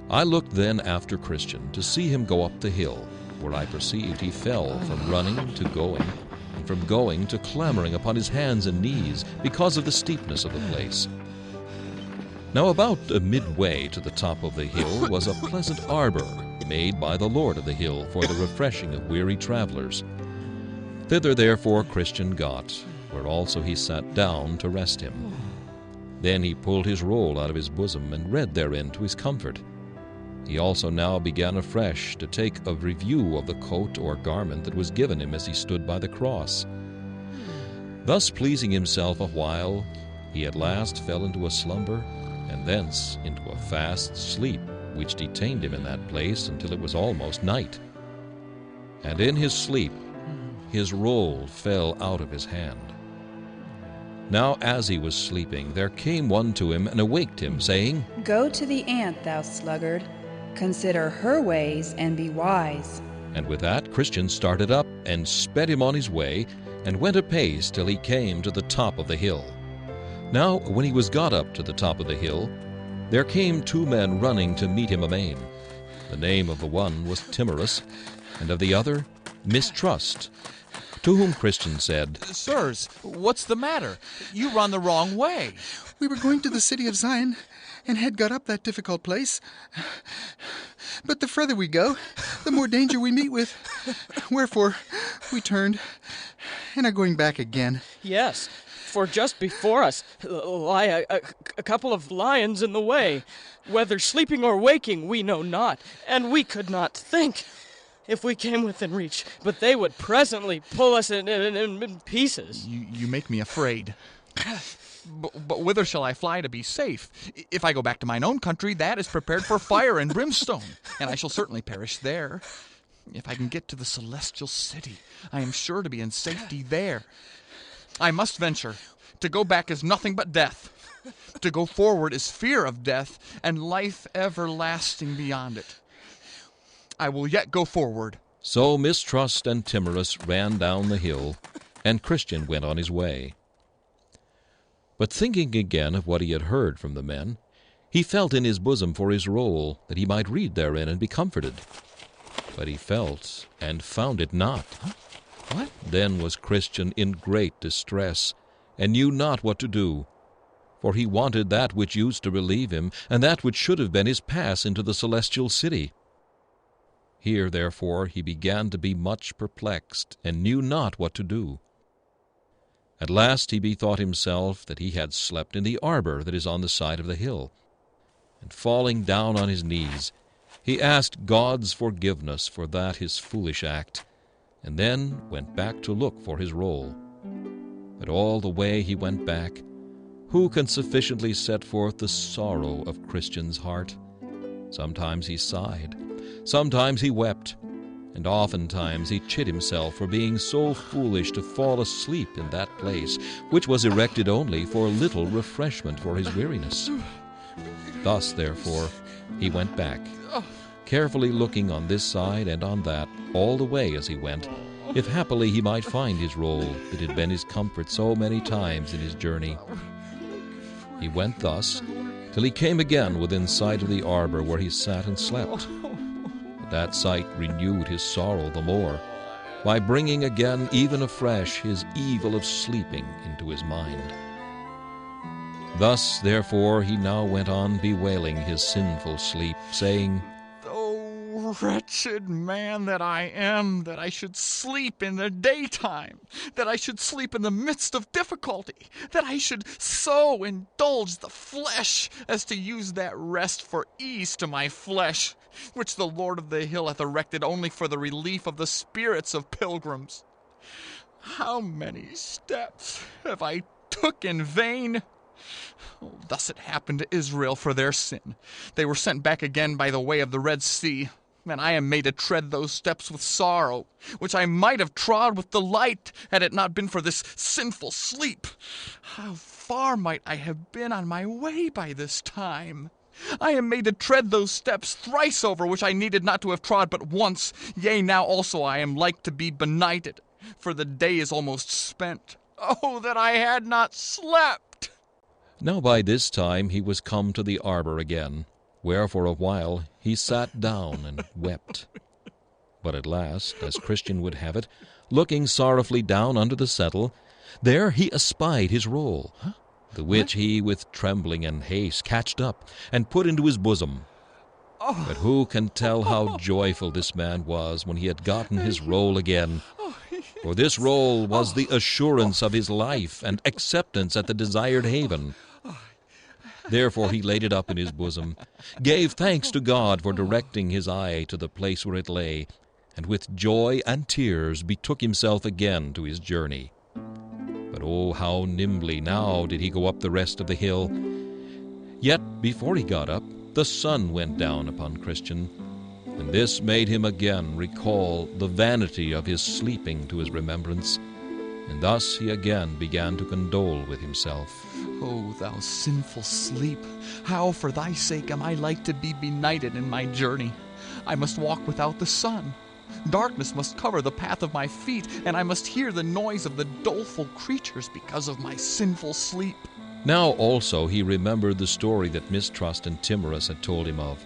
I looked then after Christian to see him go up the hill, where I perceived he fell from running to going, and from going to clambering upon his hands and knees because of the steepness of the place. Now about midway to the top of the hill was a pleasant arbor made by the Lord of the hill for the refreshing of weary travelers. Thither therefore Christian got, where also he sat down to rest him. Then he pulled his roll out of his bosom and read therein to his comfort. He also now began afresh to take a review of the coat or garment that was given him as he stood by the cross. Thus pleasing himself a while, he at last fell into a slumber, and thence into a fast sleep, which detained him in that place until it was almost night. And in his sleep his roll fell out of his hand. Now as he was sleeping, there came one to him and awaked him, saying, Go to the ant, thou sluggard. Consider her ways and be wise. And with that Christian started up and sped him on his way, and went apace till he came to the top of the hill. Now when he was got up to the top of the hill, there came two men running to meet him amain. The name of the one was Timorous, and of the other Mistrust. To whom Christian said, Sirs, what's the matter? You run the wrong way. We were going to the city of Zion, and had got up that difficult place. But the further we go, the more danger we meet with. Wherefore we turned, and are going back again. Yes, for just before us lie a couple of lions in the way. Whether sleeping or waking, we know not, and we could not think if we came within reach, but they would presently pull us in pieces. You make me afraid. But whither shall I fly to be safe? If I go back to mine own country, that is prepared for fire and brimstone, and I shall certainly perish there. If I can get to the celestial city, I am sure to be in safety there. I must venture. To go back is nothing but death. To go forward is fear of death, and life everlasting beyond it. I will yet go forward. So Mistrust and Timorous ran down the hill, and Christian went on his way. But thinking again of what he had heard from the men, he felt in his bosom for his roll, that he might read therein and be comforted. But he felt and found it not. What? Then was Christian in great distress, and knew not what to do. For he wanted that which used to relieve him, and that which should have been his pass into the celestial city. Here, therefore, he began to be much perplexed, and knew not what to do. At last he bethought himself that he had slept in the arbor that is on the side of the hill. And falling down on his knees, he asked God's forgiveness for that his foolish act, and then went back to look for his roll. But all the way he went back, who can sufficiently set forth the sorrow of Christian's heart? Sometimes he sighed, sometimes he wept, and oftentimes he chid himself for being so foolish to fall asleep in that place, which was erected only for a little refreshment for his weariness. Thus, therefore, he went back, carefully looking on this side and on that, all the way as he went, if happily he might find his roll that had been his comfort so many times in his journey. He went thus, till he came again within sight of the arbor where he sat and slept. But that sight renewed his sorrow the more, by bringing again even afresh his evil of sleeping into his mind. Thus, therefore, he now went on bewailing his sinful sleep, saying, Oh, wretched man that I am, that I should sleep in the daytime, that I should sleep in the midst of difficulty, that I should so indulge the flesh as to use that rest for ease to my flesh, which the Lord of the hill hath erected only for the relief of the spirits of pilgrims. How many steps have I took in vain? Oh, thus it happened to Israel for their sin. They were sent back again by the way of the Red Sea, and I am made to tread those steps with sorrow, which I might have trod with delight had it not been for this sinful sleep. How far might I have been on my way by this time? I am made to tread those steps thrice over, which I needed not to have trod but once. Yea, now also I am like to be benighted, for the day is almost spent. Oh, that I had not slept! Now by this time he was come to the arbor again, where for a while he sat down and wept. But at last, as Christian would have it, looking sorrowfully down under the settle, there he espied his roll, the which he with trembling and haste catched up and put into his bosom. But who can tell how joyful this man was when he had gotten his roll again? For this roll was the assurance of his life and acceptance at the desired haven. Therefore he laid it up in his bosom, gave thanks to God for directing his eye to the place where it lay, and with joy and tears betook himself again to his journey. But oh, how nimbly now did he go up the rest of the hill! Yet before he got up, the sun went down upon Christian, and this made him again recall the vanity of his sleeping to his remembrance, and thus he again began to condole with himself. O thou sinful sleep, how for thy sake am I like to be benighted in my journey? I must walk without the sun. Darkness must cover the path of my feet, and I must hear the noise of the doleful creatures because of my sinful sleep. Now also he remembered the story that Mistrust and Timorous had told him of,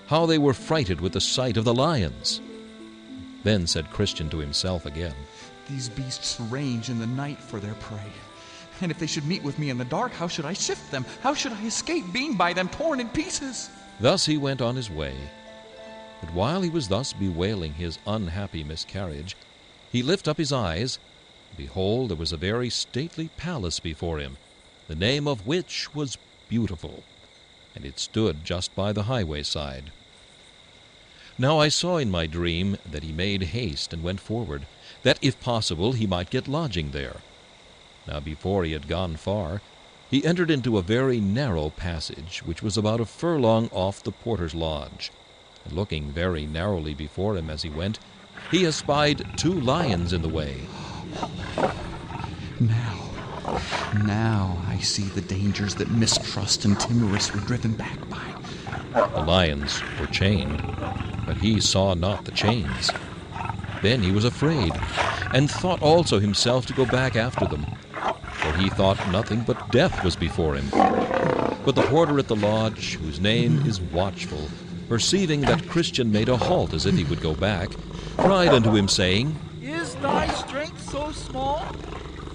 how they were frighted with the sight of the lions. Then said Christian to himself again, These beasts range in the night for their prey. And if they should meet with me in the dark, how should I shift them? How should I escape being by them torn in pieces? Thus he went on his way. But while he was thus bewailing his unhappy miscarriage, he lifted up his eyes. Behold, there was a very stately palace before him, the name of which was Beautiful, and it stood just by the highway side. Now I saw in my dream that he made haste and went forward, that if possible he might get lodging there. Now before he had gone far, he entered into a very narrow passage, which was about a furlong off the porter's lodge. And looking very narrowly before him as he went, he espied 2 lions in the way. Now I see the dangers that Mistrust and Timorous were driven back by. The lions were chained, but he saw not the chains. Then he was afraid, and thought also himself to go back after them, for he thought nothing but death was before him. But the porter at the lodge, whose name is Watchful, perceiving that Christian made a halt as if he would go back, cried unto him, saying, Is thy strength so small?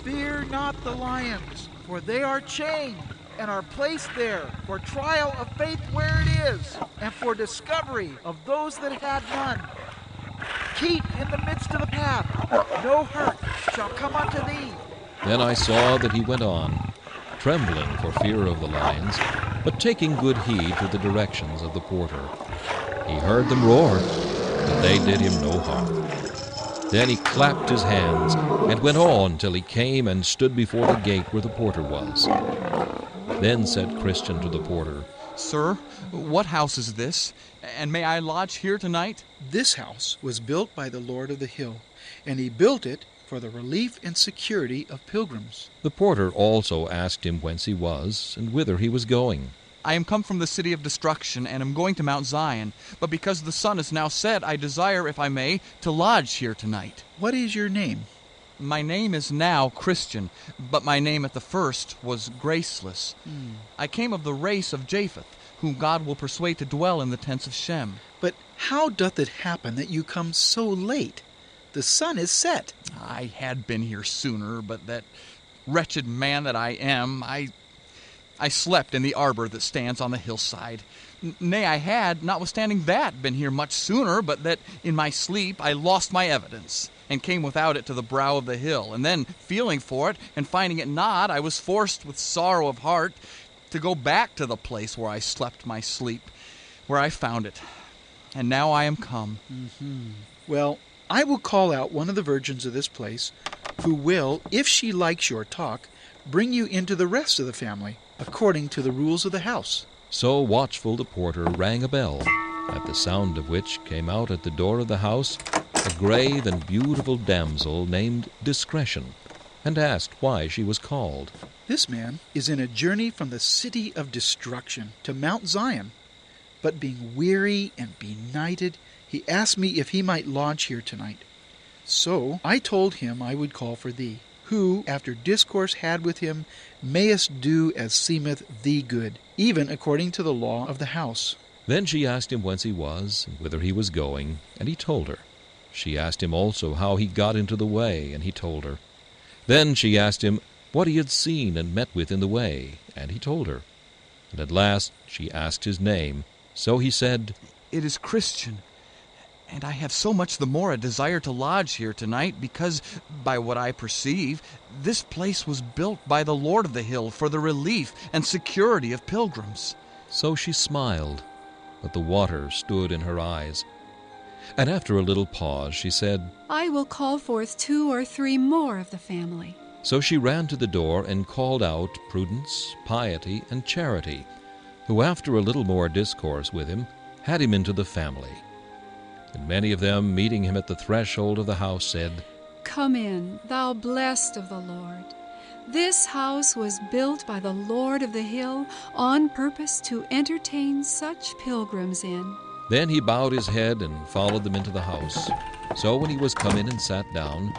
Fear not the lions, for they are chained, and are placed there for trial of faith where it is, and for discovery of those that had none. Keep in the midst of the path, no hurt shall come unto thee. Then I saw that he went on, trembling for fear of the lions, but taking good heed to the directions of the porter. He heard them roar, but they did him no harm. Then he clapped his hands, and went on till he came and stood before the gate where the porter was. Then said Christian to the porter, Sir, what house is this? And may I lodge here tonight? This house was built by the Lord of the Hill, and he built it for the relief and security of pilgrims. The porter also asked him whence he was, and whither he was going. I am come from the city of destruction, and am going to Mount Zion. But because the sun is now set, I desire, if I may, to lodge here tonight. What is your name? My name is now Christian, but my name at the first was Graceless. I came of the race of Japheth, whom God will persuade to dwell in the tents of Shem. But how doth it happen that you come so late? The sun is set. I had been here sooner, but that wretched man that I am, I slept in the arbor that stands on the hillside. Nay, I had, notwithstanding that, been here much sooner, but that in my sleep I lost my evidence, and came without it to the brow of the hill. And then, feeling for it, and finding it not, I was forced with sorrow of heart to go back to the place where I slept my sleep, where I found it. And now I am come. Well, I will call out one of the virgins of this place, who will, if she likes your talk, bring you into the rest of the family, according to the rules of the house. So Watchful the porter rang a bell, at the sound of which came out at the door of the house a grave and beautiful damsel named Discretion, and asked why she was called. This man is in a journey from the city of destruction to Mount Zion, but being weary and benighted, he asked me if he might lodge here tonight. So I told him I would call for thee, who, after discourse had with him, mayest do as seemeth thee good, even according to the law of the house. Then she asked him whence he was, and whither he was going, and he told her. She asked him also how he got into the way, and he told her. Then she asked him what he had seen and met with in the way, and he told her. And at last she asked his name. So he said, It is Christian, and I have so much the more a desire to lodge here tonight, because, by what I perceive, this place was built by the Lord of the Hill for the relief and security of pilgrims. So she smiled, but the water stood in her eyes. And after a little pause she said, I will call forth 2 or 3 more of the family. So she ran to the door and called out Prudence, Piety, and Charity, who after a little more discourse with him had him into the family. And many of them, meeting him at the threshold of the house, said, Come in, thou blessed of the Lord. This house was built by the Lord of the Hill on purpose to entertain such pilgrims in. Then he bowed his head and followed them into the house. So when he was come in and sat down,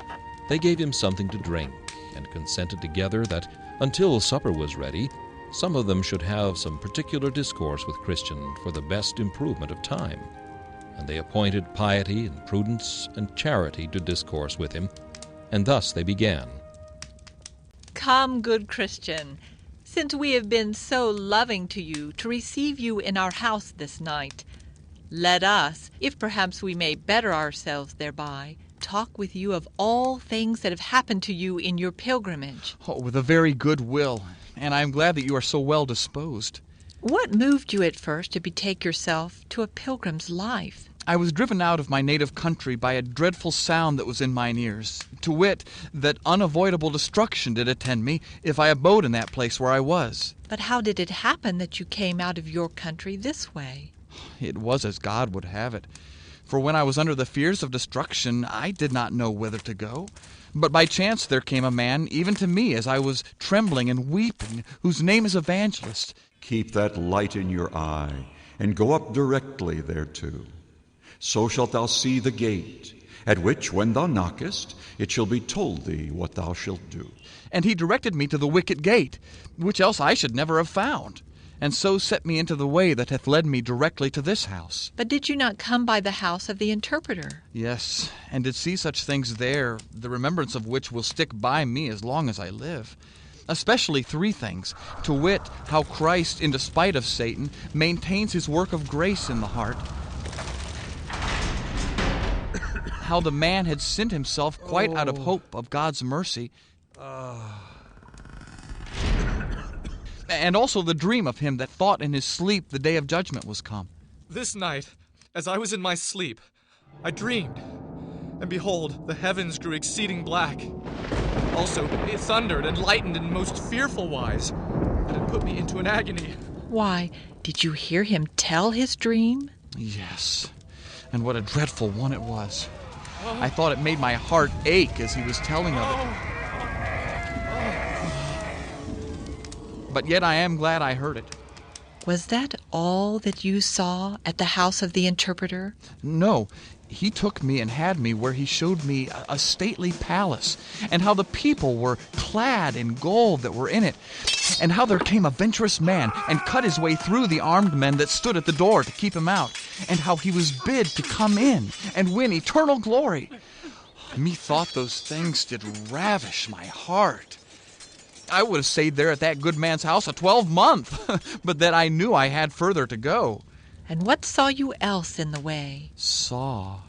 they gave him something to drink, and consented together that, until supper was ready, some of them should have some particular discourse with Christian for the best improvement of time. And they appointed Piety and Prudence and Charity to discourse with him, and thus they began. Come, good Christian, since we have been so loving to you to receive you in our house this night, let us, if perhaps we may better ourselves thereby, talk with you of all things that have happened to you in your pilgrimage. Oh, with a very good will, and I am glad that you are so well disposed. What moved you at first to betake yourself to a pilgrim's life? I was driven out of my native country by a dreadful sound that was in mine ears, to wit, that unavoidable destruction did attend me if I abode in that place where I was. But how did it happen that you came out of your country this way? It was as God would have it. For when I was under the fears of destruction, I did not know whither to go. But by chance there came a man, even to me, as I was trembling and weeping, whose name is Evangelist. Keep that light in your eye, and go up directly thereto. So shalt thou see the gate, at which, when thou knockest, it shall be told thee what thou shalt do. And he directed me to the wicket gate, which else I should never have found, and so set me into the way that hath led me directly to this house. But did you not come by the house of the interpreter? Yes, and did see such things there, the remembrance of which will stick by me as long as I live. Especially 3 things, to wit, how Christ, in despite of Satan, maintains his work of grace in the heart, how the man had sinned himself quite out of hope of God's mercy, and also the dream of him that thought in his sleep the day of judgment was come. This night, as I was in my sleep, I dreamed, and behold, the heavens grew exceeding black. Also, it thundered and lightened in most fearful wise, and it put me into an agony. Why, did you hear him tell his dream? Yes, and what a dreadful one it was. I thought it made my heart ache as he was telling of it. But yet I am glad I heard it. Was that all that you saw at the house of the interpreter? No, he took me and had me where he showed me a stately palace, and how the people were clad in gold that were in it, and how there came a venturous man and cut his way through the armed men that stood at the door to keep him out, and how he was bid to come in and win eternal glory. Methought those things did ravish my heart. I would have stayed there at that good man's house a 12-month, but that I knew I had further to go. And what saw you else in the way? Saw?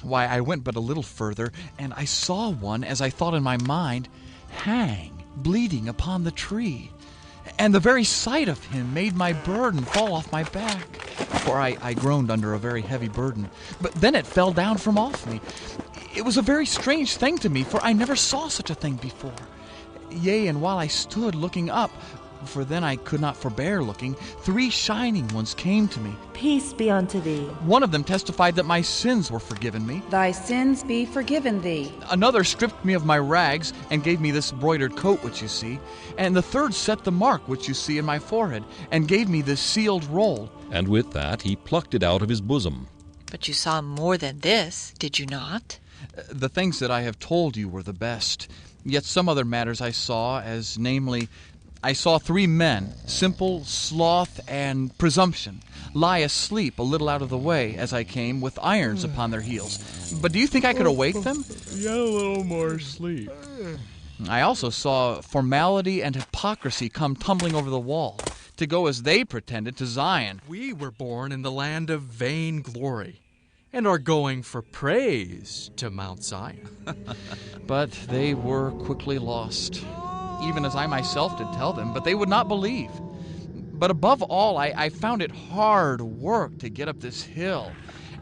Why, I went but a little further, and I saw one, as I thought in my mind, hang, bleeding upon the tree. And the very sight of him made my burden fall off my back, for I groaned under a very heavy burden. But then it fell down from off me. It was a very strange thing to me, for I never saw such a thing before. Yea, and while I stood looking up, for then I could not forbear looking, 3 shining ones came to me. Peace be unto thee. One of them testified that my sins were forgiven me. Thy sins be forgiven thee. Another stripped me of my rags and gave me this broidered coat which you see. And the third set the mark which you see in my forehead, and gave me this sealed roll. And with that he plucked it out of his bosom. But you saw more than this, did you not? The things that I have told you were the best. Yet some other matters I saw, as namely, I saw 3 men, Simple, Sloth, and Presumption, lie asleep a little out of the way as I came, with irons upon their heels. But do you think I could awake them? Get a little more sleep. I also saw Formality and Hypocrisy come tumbling over the wall, to go as they pretended to Zion. We were born in the land of vain glory, and are going for praise to Mount Zion. But they were quickly lost, even as I myself did tell them, but they would not believe. But above all, I found it hard work to get up this hill,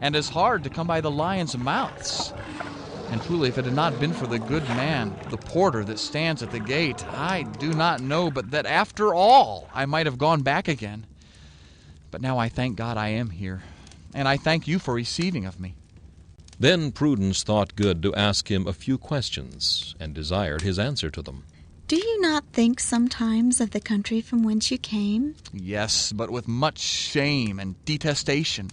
and as hard to come by the lions' mouths. And truly, if it had not been for the good man, the porter that stands at the gate, I do not know but that after all I might have gone back again. But now I thank God I am here, and I thank you for receiving of me. Then Prudence thought good to ask him a few questions, and desired his answer to them. Do you not think sometimes of the country from whence you came? Yes, but with much shame and detestation.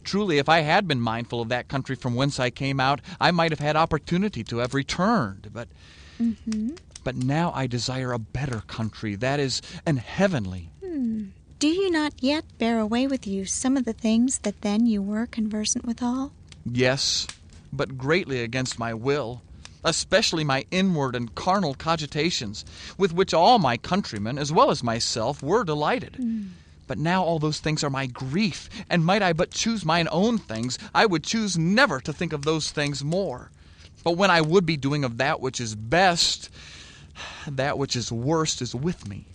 Truly, if I had been mindful of that country from whence I came out, I might have had opportunity to have returned. But now I desire a better country, that is, an heavenly. Do you not yet bear away with you some of the things that then you were conversant withal? Yes, but greatly against my will, especially my inward and carnal cogitations, with which all my countrymen, as well as myself, were delighted. But now all those things are my grief, and might I but choose mine own things, I would choose never to think of those things more. But when I would be doing of that which is best, that which is worst is with me.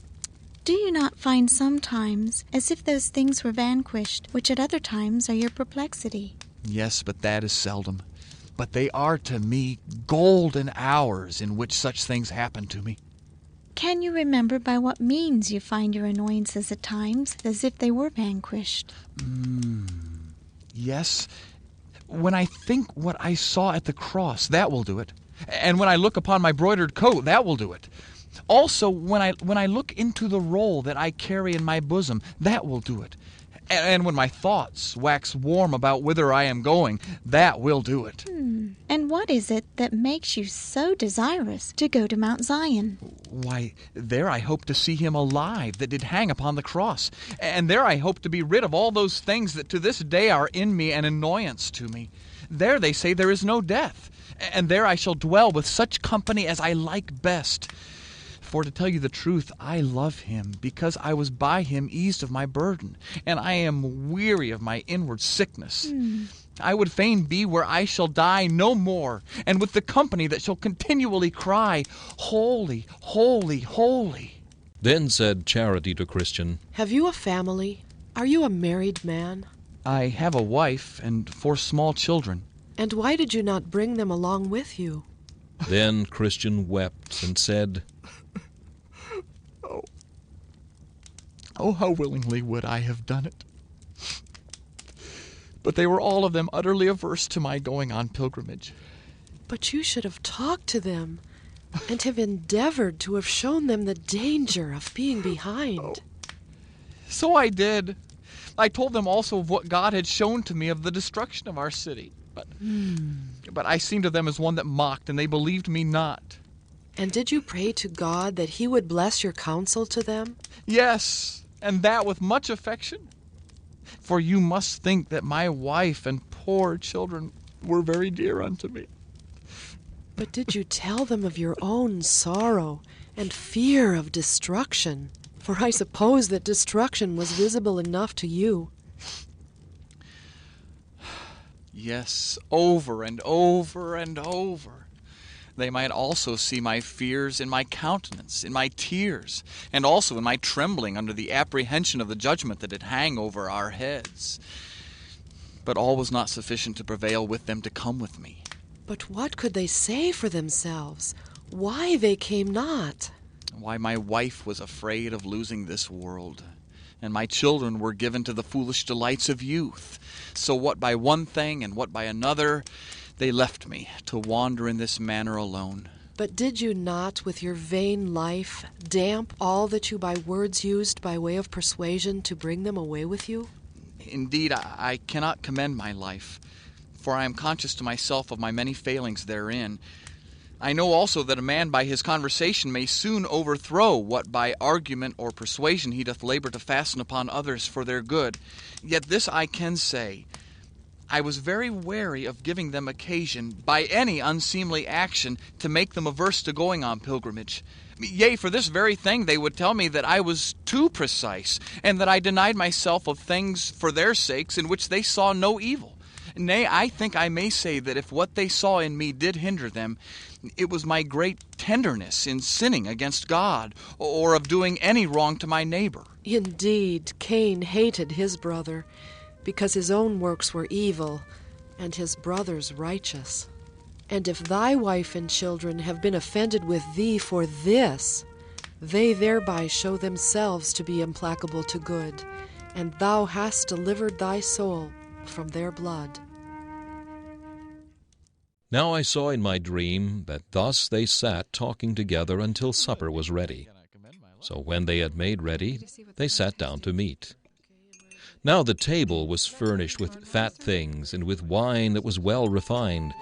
Do you not find sometimes as if those things were vanquished, which at other times are your perplexity? Yes, but that is seldom. But they are to me golden hours in which such things happen to me. Can you remember by what means you find your annoyances at times as if they were vanquished? Yes. When I think what I saw at the cross, that will do it. And when I look upon my broidered coat, that will do it. Also, when I look into the roll that I carry in my bosom, that will do it. And when my thoughts wax warm about whither I am going, that will do it. And what is it that makes you so desirous to go to Mount Zion? Why, there I hope to see him alive that did hang upon the cross. And there I hope to be rid of all those things that to this day are in me an annoyance to me. There they say there is no death. And there I shall dwell with such company as I like best. For to tell you the truth, I love him, because I was by him eased of my burden, and I am weary of my inward sickness. I would fain be where I shall die no more, and with the company that shall continually cry, Holy, holy, holy. Then said Charity to Christian, Have you a family? Are you a married man? I have a wife and 4 small children. And why did you not bring them along with you? Then Christian wept and said, Oh, how willingly would I have done it. But they were all of them utterly averse to my going on pilgrimage. But you should have talked to them, and have endeavored to have shown them the danger of being behind. So I did. I told them also of what God had shown to me of the destruction of our city. But I seemed to them as one that mocked, and they believed me not. And did you pray to God that he would bless your counsel to them? Yes, and that with much affection. For you must think that my wife and poor children were very dear unto me. But did you tell them of your own sorrow and fear of destruction? For I suppose that destruction was visible enough to you. Yes, over and over and over. They might also see my fears in my countenance, in my tears, and also in my trembling under the apprehension of the judgment that did hang over our heads. But all was not sufficient to prevail with them to come with me. But what could they say for themselves? Why they came not? Why, my wife was afraid of losing this world, and my children were given to the foolish delights of youth. So what by one thing and what by another, they left me to wander in this manner alone. But did you not, with your vain life, damp all that you by words used by way of persuasion to bring them away with you? Indeed, I cannot commend my life, for I am conscious to myself of my many failings therein. I know also that a man by his conversation may soon overthrow what by argument or persuasion he doth labor to fasten upon others for their good. Yet this I can say, I was very wary of giving them occasion by any unseemly action to make them averse to going on pilgrimage. Yea, for this very thing they would tell me that I was too precise, and that I denied myself of things for their sakes in which they saw no evil. Nay, I think I may say that if what they saw in me did hinder them, it was my great tenderness in sinning against God, or of doing any wrong to my neighbor. Indeed, Cain hated his brother, because his own works were evil, and his brother's righteous. And if thy wife and children have been offended with thee for this, they thereby show themselves to be implacable to good, and thou hast delivered thy soul from their blood. Now I saw in my dream that thus they sat talking together until supper was ready. So when they had made ready, they sat down to meat. Now the table was furnished with fat things, and with wine that was well refined.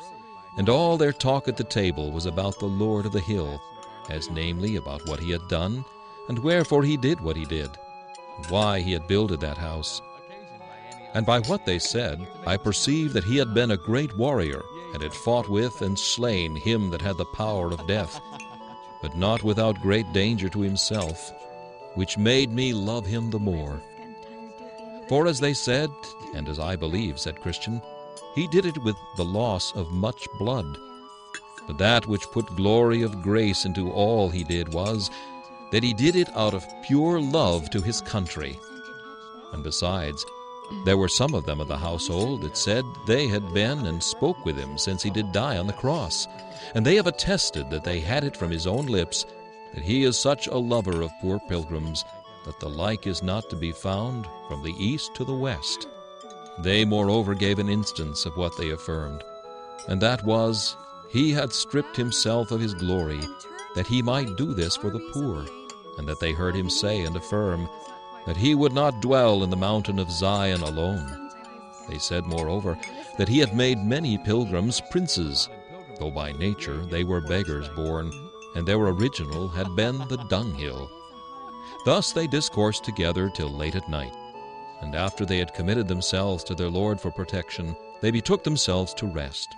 And all their talk at the table was about the Lord of the hill, as namely about what he had done, and wherefore he did what he did, and why he had builded that house. And by what they said, I perceived that he had been a great warrior, and had fought with and slain him that had the power of death, but not without great danger to himself, which made me love him the more. For as they said, and as I believe, said Christian, he did it with the loss of much blood. But that which put glory of grace into all he did was, that he did it out of pure love to his country. And besides, there were some of them of the household that said they had been and spoke with him since he did die on the cross. And they have attested that they had it from his own lips, that he is such a lover of poor pilgrims, that the like is not to be found from the east to the west. They moreover gave an instance of what they affirmed, and that was, he had stripped himself of his glory, that he might do this for the poor, and that they heard him say and affirm, that he would not dwell in the mountain of Zion alone. They said, moreover, that he had made many pilgrims princes, though by nature they were beggars born, and their original had been the dunghill. Thus they discoursed together till late at night, and after they had committed themselves to their Lord for protection, they betook themselves to rest.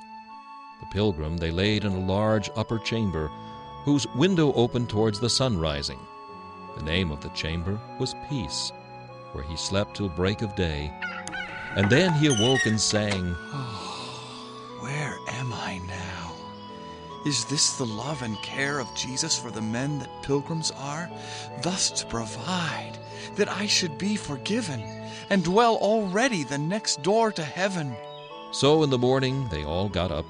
The pilgrim they laid in a large upper chamber, whose window opened towards the sun rising. The name of the chamber was Peace, where he slept till break of day. And then he awoke and sang, Oh, where am I now? Is this the love and care of Jesus for the men that pilgrims are, thus to provide that I should be forgiven, and dwell already the next door to heaven? So in the morning they all got up,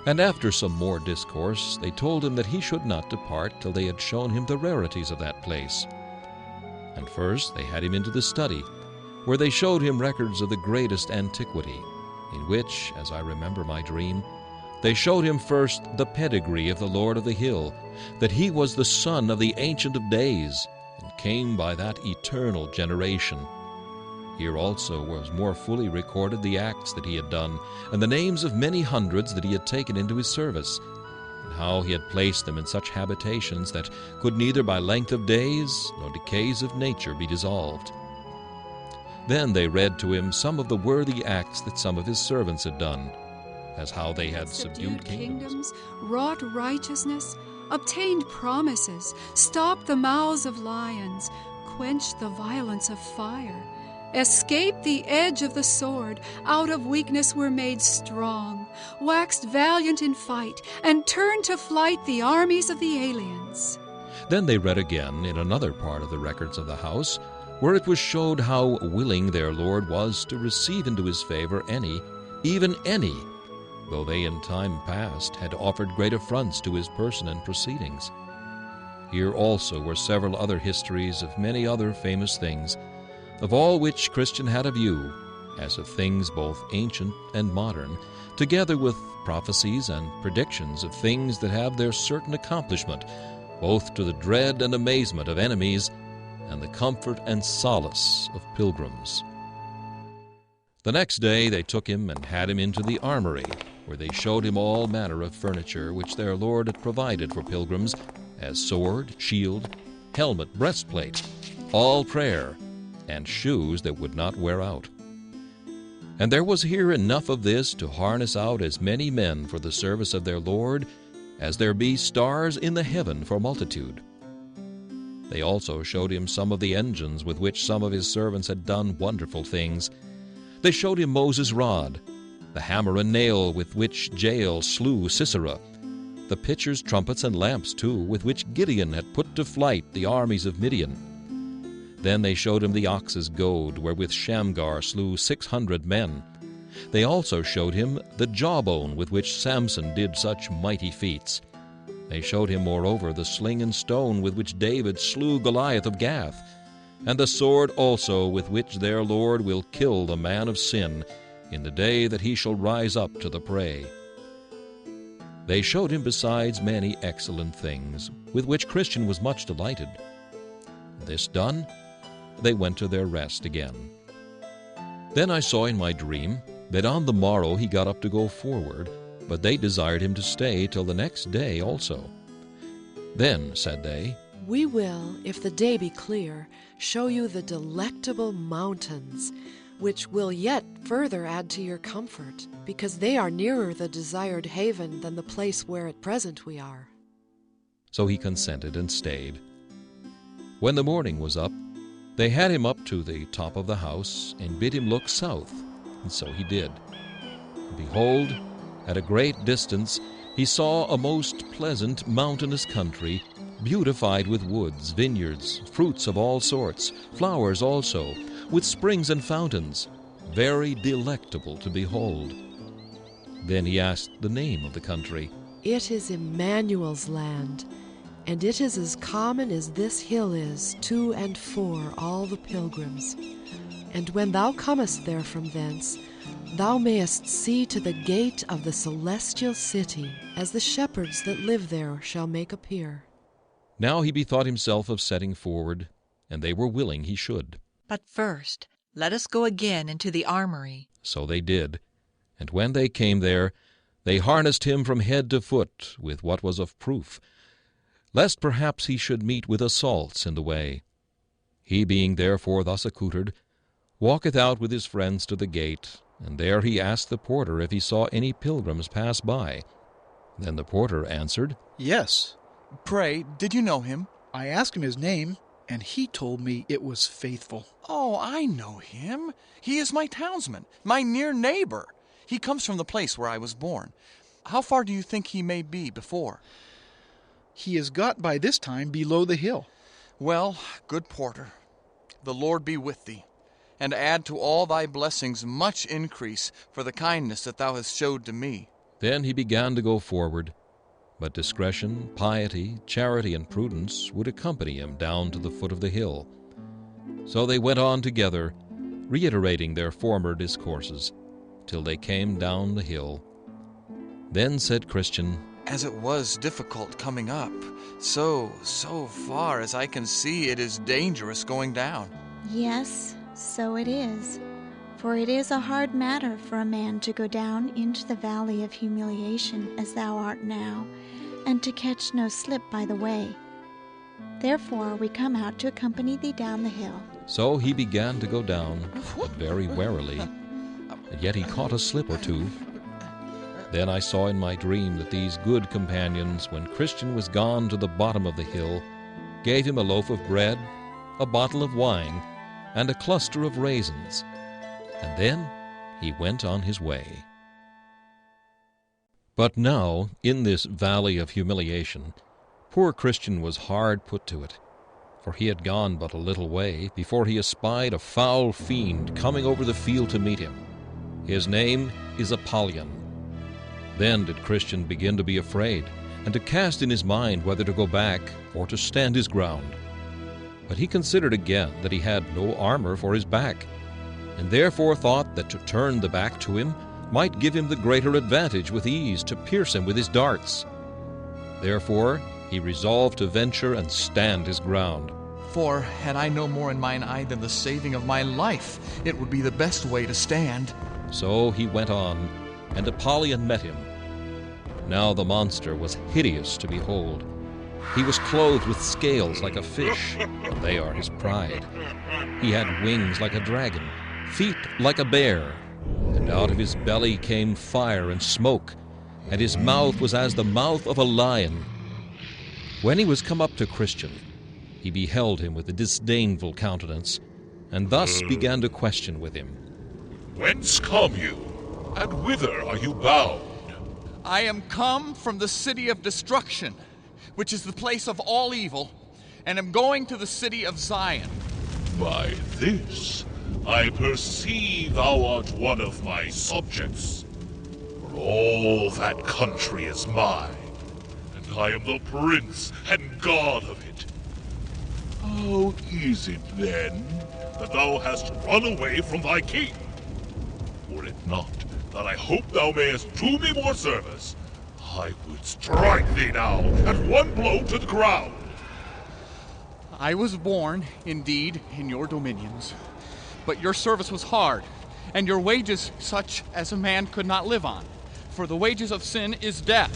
and after some more discourse, they told him that he should not depart till they had shown him the rarities of that place. And first they had him into the study, where they showed him records of the greatest antiquity, in which, as I remember my dream, they showed him first the pedigree of the Lord of the hill, that he was the son of the Ancient of Days, and came by that eternal generation. Here also was more fully recorded the acts that he had done, and the names of many hundreds that he had taken into his service, and how he had placed them in such habitations that could neither by length of days nor decays of nature be dissolved. Then they read to him some of the worthy acts that some of his servants had done, as how they had subdued kingdoms, wrought righteousness, obtained promises, stopped the mouths of lions, quenched the violence of fire, escaped the edge of the sword, out of weakness were made strong, waxed valiant in fight, and turned to flight the armies of the aliens. Then they read again in another part of the records of the house, where it was showed how willing their Lord was to receive into his favor any, even any, though they in time past had offered great affronts to his person and proceedings. Here also were several other histories of many other famous things, of all which Christian had a view, as of things both ancient and modern, together with prophecies and predictions of things that have their certain accomplishment, both to the dread and amazement of enemies, and the comfort and solace of pilgrims. The next day they took him and had him into the armory, where they showed him all manner of furniture which their Lord had provided for pilgrims, as sword, shield, helmet, breastplate, all prayer, and shoes that would not wear out. And there was here enough of this to harness out as many men for the service of their Lord as there be stars in the heaven for multitude. They also showed him some of the engines with which some of his servants had done wonderful things. They showed him Moses' rod, the hammer and nail with which Jael slew Sisera, the pitchers, trumpets, and lamps, too, with which Gideon had put to flight the armies of Midian. Then they showed him the ox's goad, wherewith Shamgar slew 600 men. They also showed him the jawbone with which Samson did such mighty feats. They showed him, moreover, the sling and stone with which David slew Goliath of Gath, and the sword also with which their Lord will kill the man of sin in the day that he shall rise up to the prey. They showed him besides many excellent things, with which Christian was much delighted. This done, they went to their rest again. Then I saw in my dream that on the morrow he got up to go forward, but they desired him to stay till the next day also. Then said they, We will, if the day be clear, show you the delectable mountains, which will yet further add to your comfort, because they are nearer the desired haven than the place where at present we are. So he consented and stayed. When the morning was up, they had him up to the top of the house, and bid him look south, and so he did. And behold, at a great distance he saw a most pleasant mountainous country, beautified with woods, vineyards, fruits of all sorts, flowers also, with springs and fountains, very delectable to behold. Then he asked the name of the country. It is Emmanuel's land, and it is as common as this hill is to and for all the pilgrims. And when thou comest there from thence, thou mayest see to the gate of the celestial city, as the shepherds that live there shall make appear. Now he bethought himself of setting forward, and they were willing he should. But first, let us go again into the armory. So they did, and when they came there, they harnessed him from head to foot with what was of proof, lest perhaps he should meet with assaults in the way. He being therefore thus accoutred, walketh out with his friends to the gate, and there he asked the porter if he saw any pilgrims pass by. Then the porter answered, Yes. Pray, did you know him? I asked him his name, and he told me it was Faithful. Oh, I know him. He is my townsman, my near neighbor. He comes from the place where I was born. How far do you think he may be before? He has got by this time below the hill. Well, good porter, the Lord be with thee, and add to all thy blessings much increase for the kindness that thou hast showed to me. Then he began to go forward, but discretion, piety, charity, and prudence would accompany him down to the foot of the hill. So they went on together, reiterating their former discourses, till they came down the hill. Then said Christian, As it was difficult coming up, so far as I can see, it is dangerous going down. Yes, so it is. For it is a hard matter for a man to go down into the valley of humiliation as thou art now, and to catch no slip by the way. Therefore we come out to accompany thee down the hill. So he began to go down, but very warily, and yet he caught a slip or two. Then I saw in my dream that these good companions, when Christian was gone to the bottom of the hill, gave him a loaf of bread, a bottle of wine, and a cluster of raisins, and then he went on his way. But now, in this valley of humiliation, poor Christian was hard put to it, for he had gone but a little way before he espied a foul fiend coming over the field to meet him. His name is Apollyon. Then did Christian begin to be afraid, and to cast in his mind whether to go back or to stand his ground. But he considered again that he had no armor for his back, and therefore thought that to turn the back to him might give him the greater advantage with ease to pierce him with his darts. Therefore he resolved to venture and stand his ground. For had I no more in mine eye than the saving of my life, it would be the best way to stand. So he went on, and Apollyon met him. Now the monster was hideous to behold. He was clothed with scales like a fish, and they are his pride. He had wings like a dragon, feet like a bear, and out of his belly came fire and smoke, and his mouth was as the mouth of a lion. When he was come up to Christian, he beheld him with a disdainful countenance, and thus began to question with him. Whence come you, and whither are you bound? I am come from the city of destruction, which is the place of all evil, and am going to the city of Zion. By this I perceive thou art one of my subjects. For all that country is mine, and I am the prince and god of it. How is it, then, that thou hast run away from thy king? Were it not that I hope thou mayest do me more service, I would strike thee now at one blow to the ground. I was born, indeed, in your dominions, but your service was hard, and your wages such as a man could not live on. For the wages of sin is death.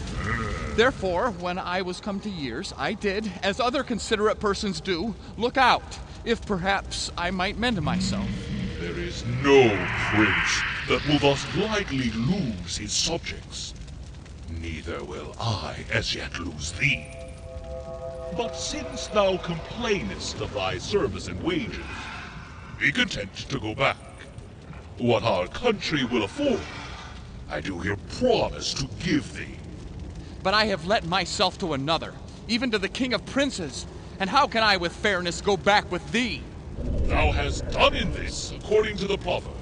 Therefore, when I was come to years, I did, as other considerate persons do, look out, if perhaps I might mend myself. There is no prince that will thus lightly lose his subjects. Neither will I as yet lose thee. But since thou complainest of thy service and wages, be content to go back. What our country will afford, I do here promise to give thee. But I have let myself to another, even to the king of princes, and how can I with fairness go back with thee? Thou hast done in this according to the proverb,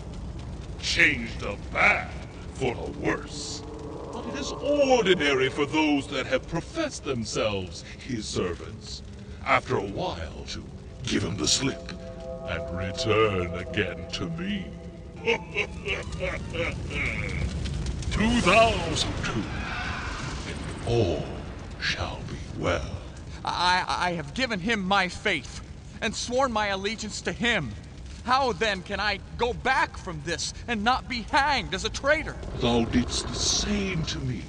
changed the bad for the worse. But it is ordinary for those that have professed themselves his servants, after a while to give him the slip and return again to me. 2002, and all shall be well. I have given him my faith, and sworn my allegiance to him. How then can I go back from this and not be hanged as a traitor? Thou didst the same to me,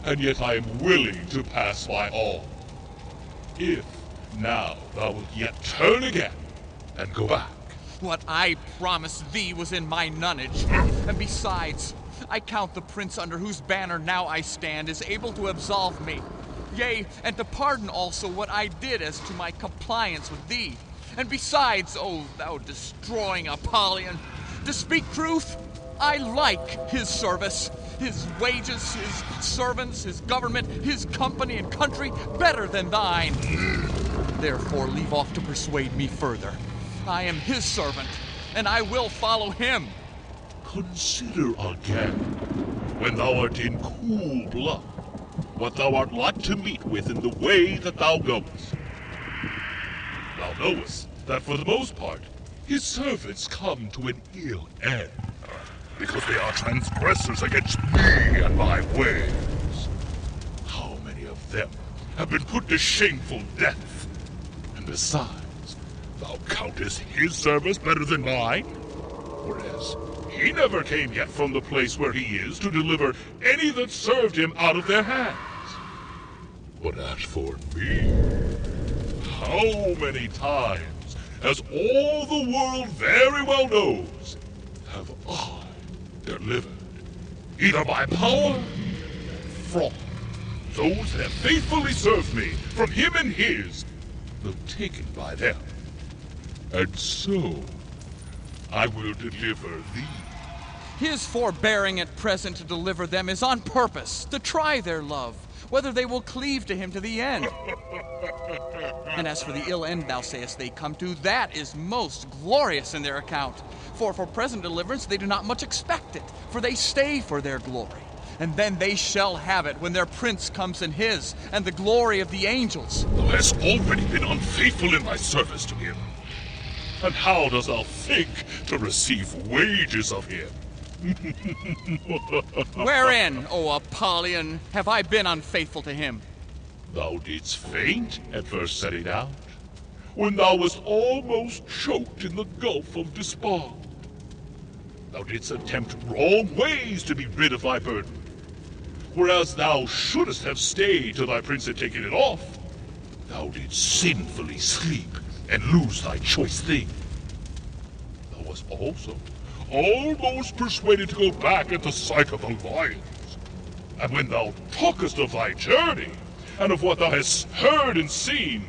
and yet I am willing to pass by all. If now thou wilt yet turn again and go back. What I promised thee was in my nonage, and besides, I count the prince under whose banner now I stand is able to absolve me. Yea, and to pardon also what I did as to my compliance with thee. And besides, O thou destroying Apollyon, to speak truth, I like his service, his wages, his servants, his government, his company and country better than thine. Therefore leave off to persuade me further. I am his servant, and I will follow him. Consider again, when thou art in cool blood, what thou art like to meet with in the way that thou goest. Thou knowest that for the most part his servants come to an ill end, because they are transgressors against me and my ways. How many of them have been put to shameful death? And besides, thou countest his service better than mine, whereas he never came yet from the place where he is to deliver any that served him out of their hands. But as for me, how many times, as all the world very well knows, have I delivered, either by power or fraud, those that have faithfully served me from him and his, though taken by them. And so I will deliver thee. His forbearing at present to deliver them is on purpose, to try their love, whether they will cleave to him to the end. And as for the ill end thou sayest they come to, that is most glorious in their account. For present deliverance they do not much expect it, for they stay for their glory. And then they shall have it when their prince comes in his, and the glory of the angels. Thou hast already been unfaithful in thy service to him. And how dost thou think to receive wages of him? Wherein, O Apollyon, have I been unfaithful to him? Thou didst faint at first setting out, when thou wast almost choked in the gulf of despond. Thou didst attempt wrong ways to be rid of thy burden, whereas thou shouldst have stayed till thy prince had taken it off. Thou didst sinfully sleep and lose thy choice thing. Thou wast also almost persuaded to go back at the sight of the lions. And when thou talkest of thy journey, and of what thou hast heard and seen,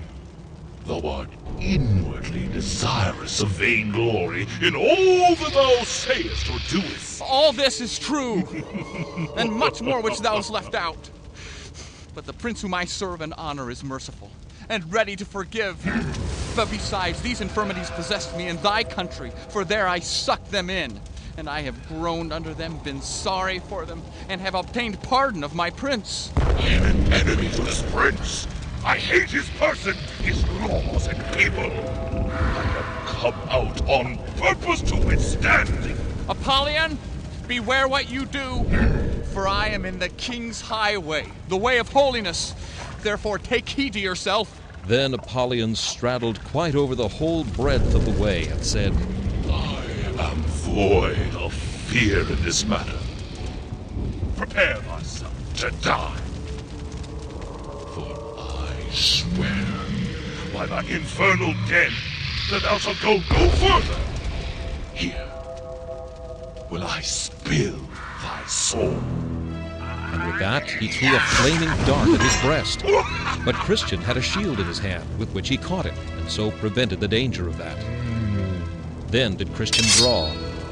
thou art inwardly desirous of vainglory in all that thou sayest or doest. All this is true, and much more which thou hast left out. But the prince whom I serve and honor is merciful, and ready to forgive. But besides, these infirmities possessed me in thy country, for there I sucked them in. And I have groaned under them, been sorry for them, and have obtained pardon of my prince. I am an enemy to this prince. I hate his person, his laws and people. I have come out on purpose to withstand thee. Apollyon, beware what you do, for I am in the king's highway, the way of holiness. Therefore take heed to yourself. Then Apollyon straddled quite over the whole breadth of the way and said, I am void of fear in this matter. Prepare thyself to die. For I swear by the infernal den that thou shalt go no further. Here will I spill thy soul. and with that he threw a flaming dart at his breast. But Christian had a shield in his hand, with which he caught it, and so prevented the danger of that. Then did Christian draw,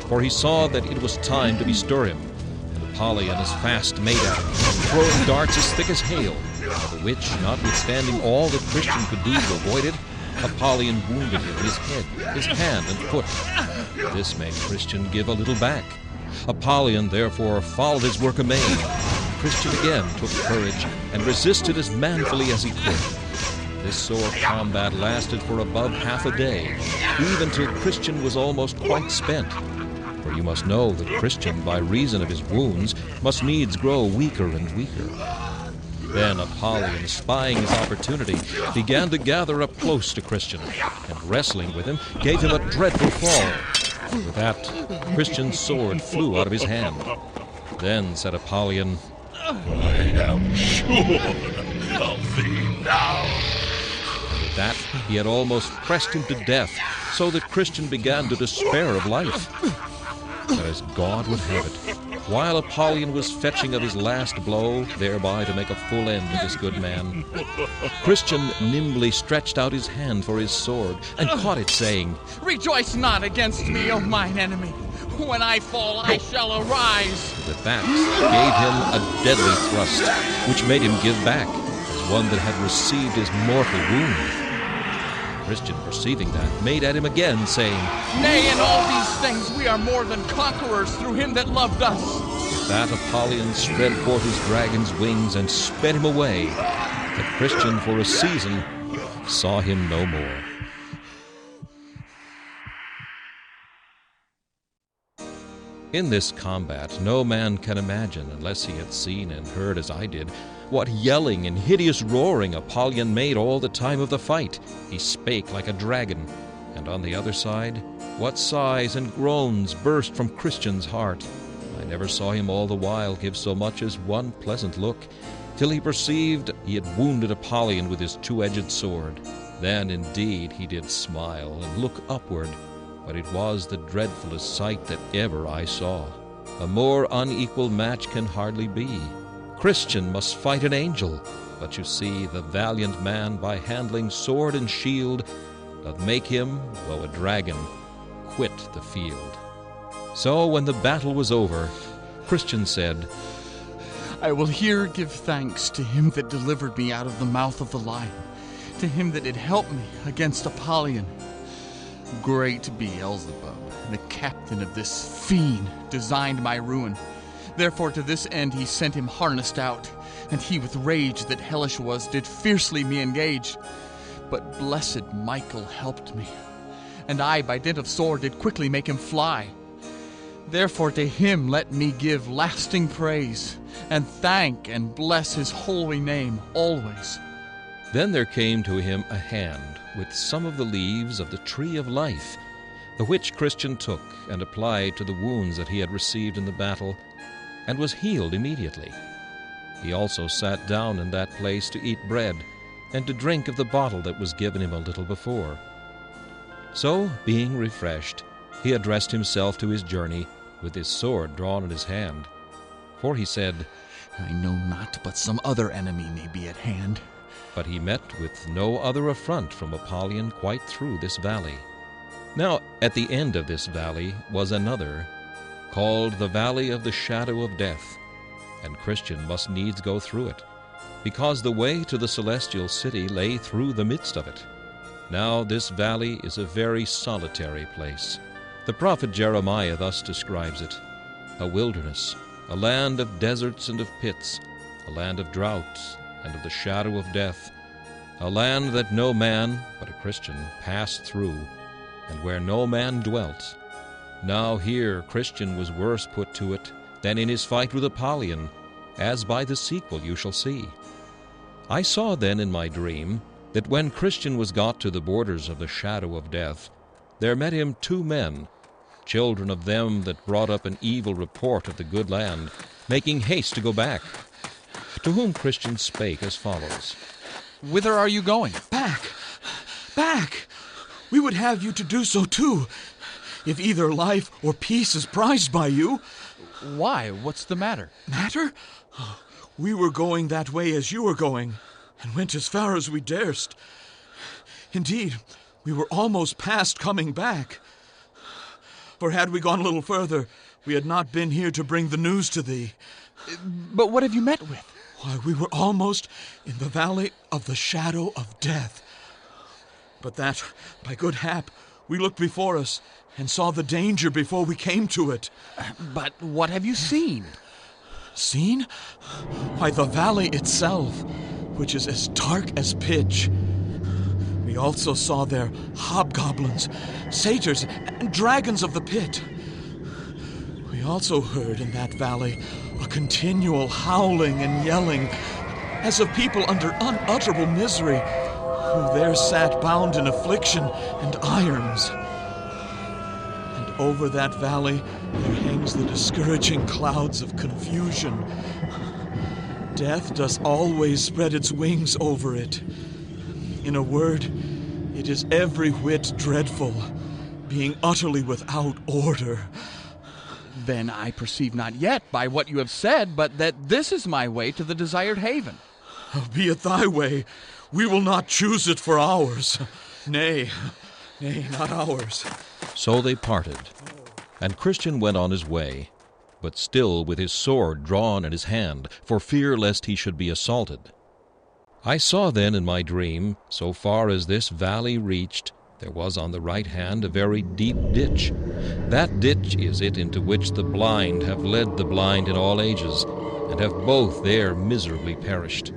for he saw that it was time to bestir him. And Apollyon as fast made at him, throwing darts as thick as hail, the which, notwithstanding all that Christian could do to avoid it, Apollyon wounded him in his head, his hand, and foot. This made Christian give a little back. Apollyon therefore followed his work amain. Christian again took courage, and resisted as manfully as he could. This sore combat lasted for above half a day, even till Christian was almost quite spent. For you must know that Christian, by reason of his wounds, must needs grow weaker and weaker. Then Apollyon, spying his opportunity, began to gather up close to Christian, and wrestling with him, gave him a dreadful fall. With that, Christian's sword flew out of his hand. Then said Apollyon, I am sure of thee now. With that, he had almost pressed him to death, so that Christian began to despair of life. But as God would have it, while Apollyon was fetching of his last blow, thereby to make a full end of this good man, Christian nimbly stretched out his hand for his sword, and caught it, saying, Rejoice not against me, O mine enemy. When I fall, I shall arise. With that, gave him a deadly thrust, which made him give back, as one that had received his mortal wound. Christian, perceiving that, made at him again, saying, Nay, in all these things we are more than conquerors through him that loved us. With that Apollyon spread forth his dragon's wings and sped him away, that Christian for a season saw him no more. In this combat no man can imagine, unless he had seen and heard as I did, what yelling and hideous roaring Apollyon made all the time of the fight. He spake like a dragon. And on the other side, what sighs and groans burst from Christian's heart. I never saw him all the while give so much as one pleasant look, till he perceived he had wounded Apollyon with his two-edged sword. Then indeed he did smile and look upward, but it was the dreadfulest sight that ever I saw. A more unequal match can hardly be. Christian must fight an angel, but you see the valiant man by handling sword and shield doth make him, though a dragon, quit the field. So when the battle was over, Christian said, I will here give thanks to him that delivered me out of the mouth of the lion, to him that did help me against Apollyon. Great Beelzebub, the captain of this fiend, designed my ruin. Therefore to this end he sent him harnessed out, and he with rage that hellish was did fiercely me engage. But blessed Michael helped me, and I by dint of sword did quickly make him fly. Therefore to him let me give lasting praise, and thank and bless his holy name always. Then there came to him a hand with some of the leaves of the tree of life, the which Christian took and applied to the wounds that he had received in the battle, and was healed immediately. He also sat down in that place to eat bread, and to drink of the bottle that was given him a little before. So, being refreshed, he addressed himself to his journey, with his sword drawn in his hand. For he said, I know not, but some other enemy may be at hand. But he met with no other affront from Apollyon quite through this valley. Now at the end of this valley was another, called the Valley of the Shadow of Death, and Christian must needs go through it, because the way to the celestial city lay through the midst of it. Now this valley is a very solitary place. The prophet Jeremiah thus describes it: a wilderness, a land of deserts and of pits, a land of droughts and of the shadow of death, a land that no man but a Christian passed through, and where no man dwelt. Now here Christian was worse put to it than in his fight with Apollyon, as by the sequel you shall see. I saw then in my dream that when Christian was got to the borders of the shadow of death, there met him 2 men, children of them that brought up an evil report of the good land, making haste to go back, to whom Christian spake as follows: Whither are you going? Back! Back! We would have you to do so too, if either life or peace is prized by you. Why? What's the matter? Matter? We were going that way as you were going, and went as far as we durst. Indeed, we were almost past coming back. For had we gone a little further, we had not been here to bring the news to thee. But what have you met with? Why, we were almost in the valley of the shadow of death. But that, by good hap, we looked before us and saw the danger before we came to it. But what have you seen? Seen? Why, the valley itself, which is as dark as pitch. We also saw there hobgoblins, satyrs, and dragons of the pit. We also heard in that valley a continual howling and yelling, as of people under unutterable misery, who there sat bound in affliction and irons. And over that valley there hangs the discouraging clouds of confusion. Death does always spread its wings over it. In a word, it is every whit dreadful, being utterly without order. Then I perceive not yet by what you have said, but that this is my way to the desired haven. Be it thy way, we will not choose it for ours. Nay, not ours. So they parted, and Christian went on his way, but still with his sword drawn in his hand, for fear lest he should be assaulted. I saw then in my dream, so far as this valley reached, there was on the right hand a very deep ditch. That ditch is it into which the blind have led the blind in all ages, and have both there miserably perished.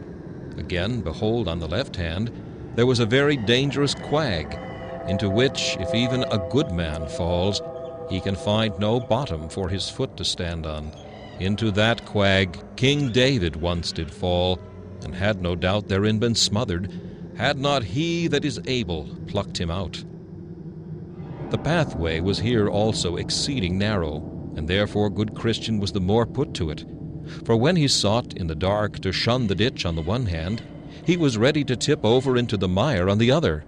Again, behold, on the left hand, there was a very dangerous quag, into which, if even a good man falls, he can find no bottom for his foot to stand on. Into that quag King David once did fall, and had no doubt therein been smothered, had not he that is able plucked him out. The pathway was here also exceeding narrow, and therefore good Christian was the more put to it. For when he sought in the dark to shun the ditch on the one hand, he was ready to tip over into the mire on the other.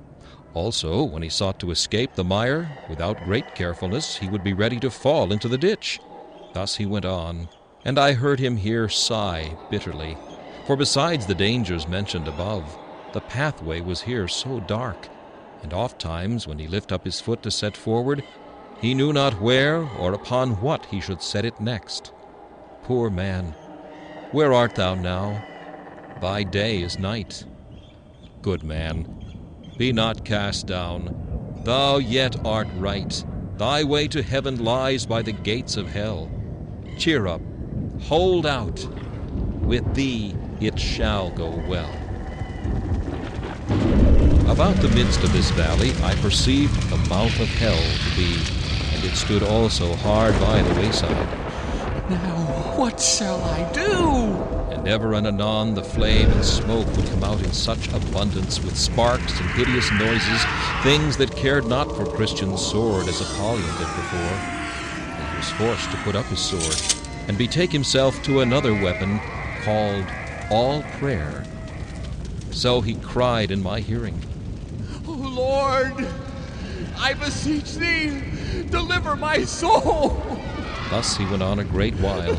Also, when he sought to escape the mire, without great carefulness he would be ready to fall into the ditch. Thus he went on, and I heard him here sigh bitterly. For besides the dangers mentioned above, the pathway was here so dark, and oft times when he lift up his foot to set forward, he knew not where or upon what he should set it next. Poor man, where art thou now? Thy day is night. Good man, be not cast down. Thou yet art right. Thy way to heaven lies by the gates of hell. Cheer up, hold out. With thee it shall go well. About the midst of this valley I perceived the mouth of hell to be, and it stood also hard by the wayside. Now what shall I do? and ever and anon the flame and smoke would come out in such abundance, with sparks and hideous noises, things that cared not for Christian's sword as Apollyon did before, that he was forced to put up his sword and betake himself to another weapon called all prayer. So he cried in my hearing, "O Lord, I beseech thee, deliver my soul." Thus he went on a great while,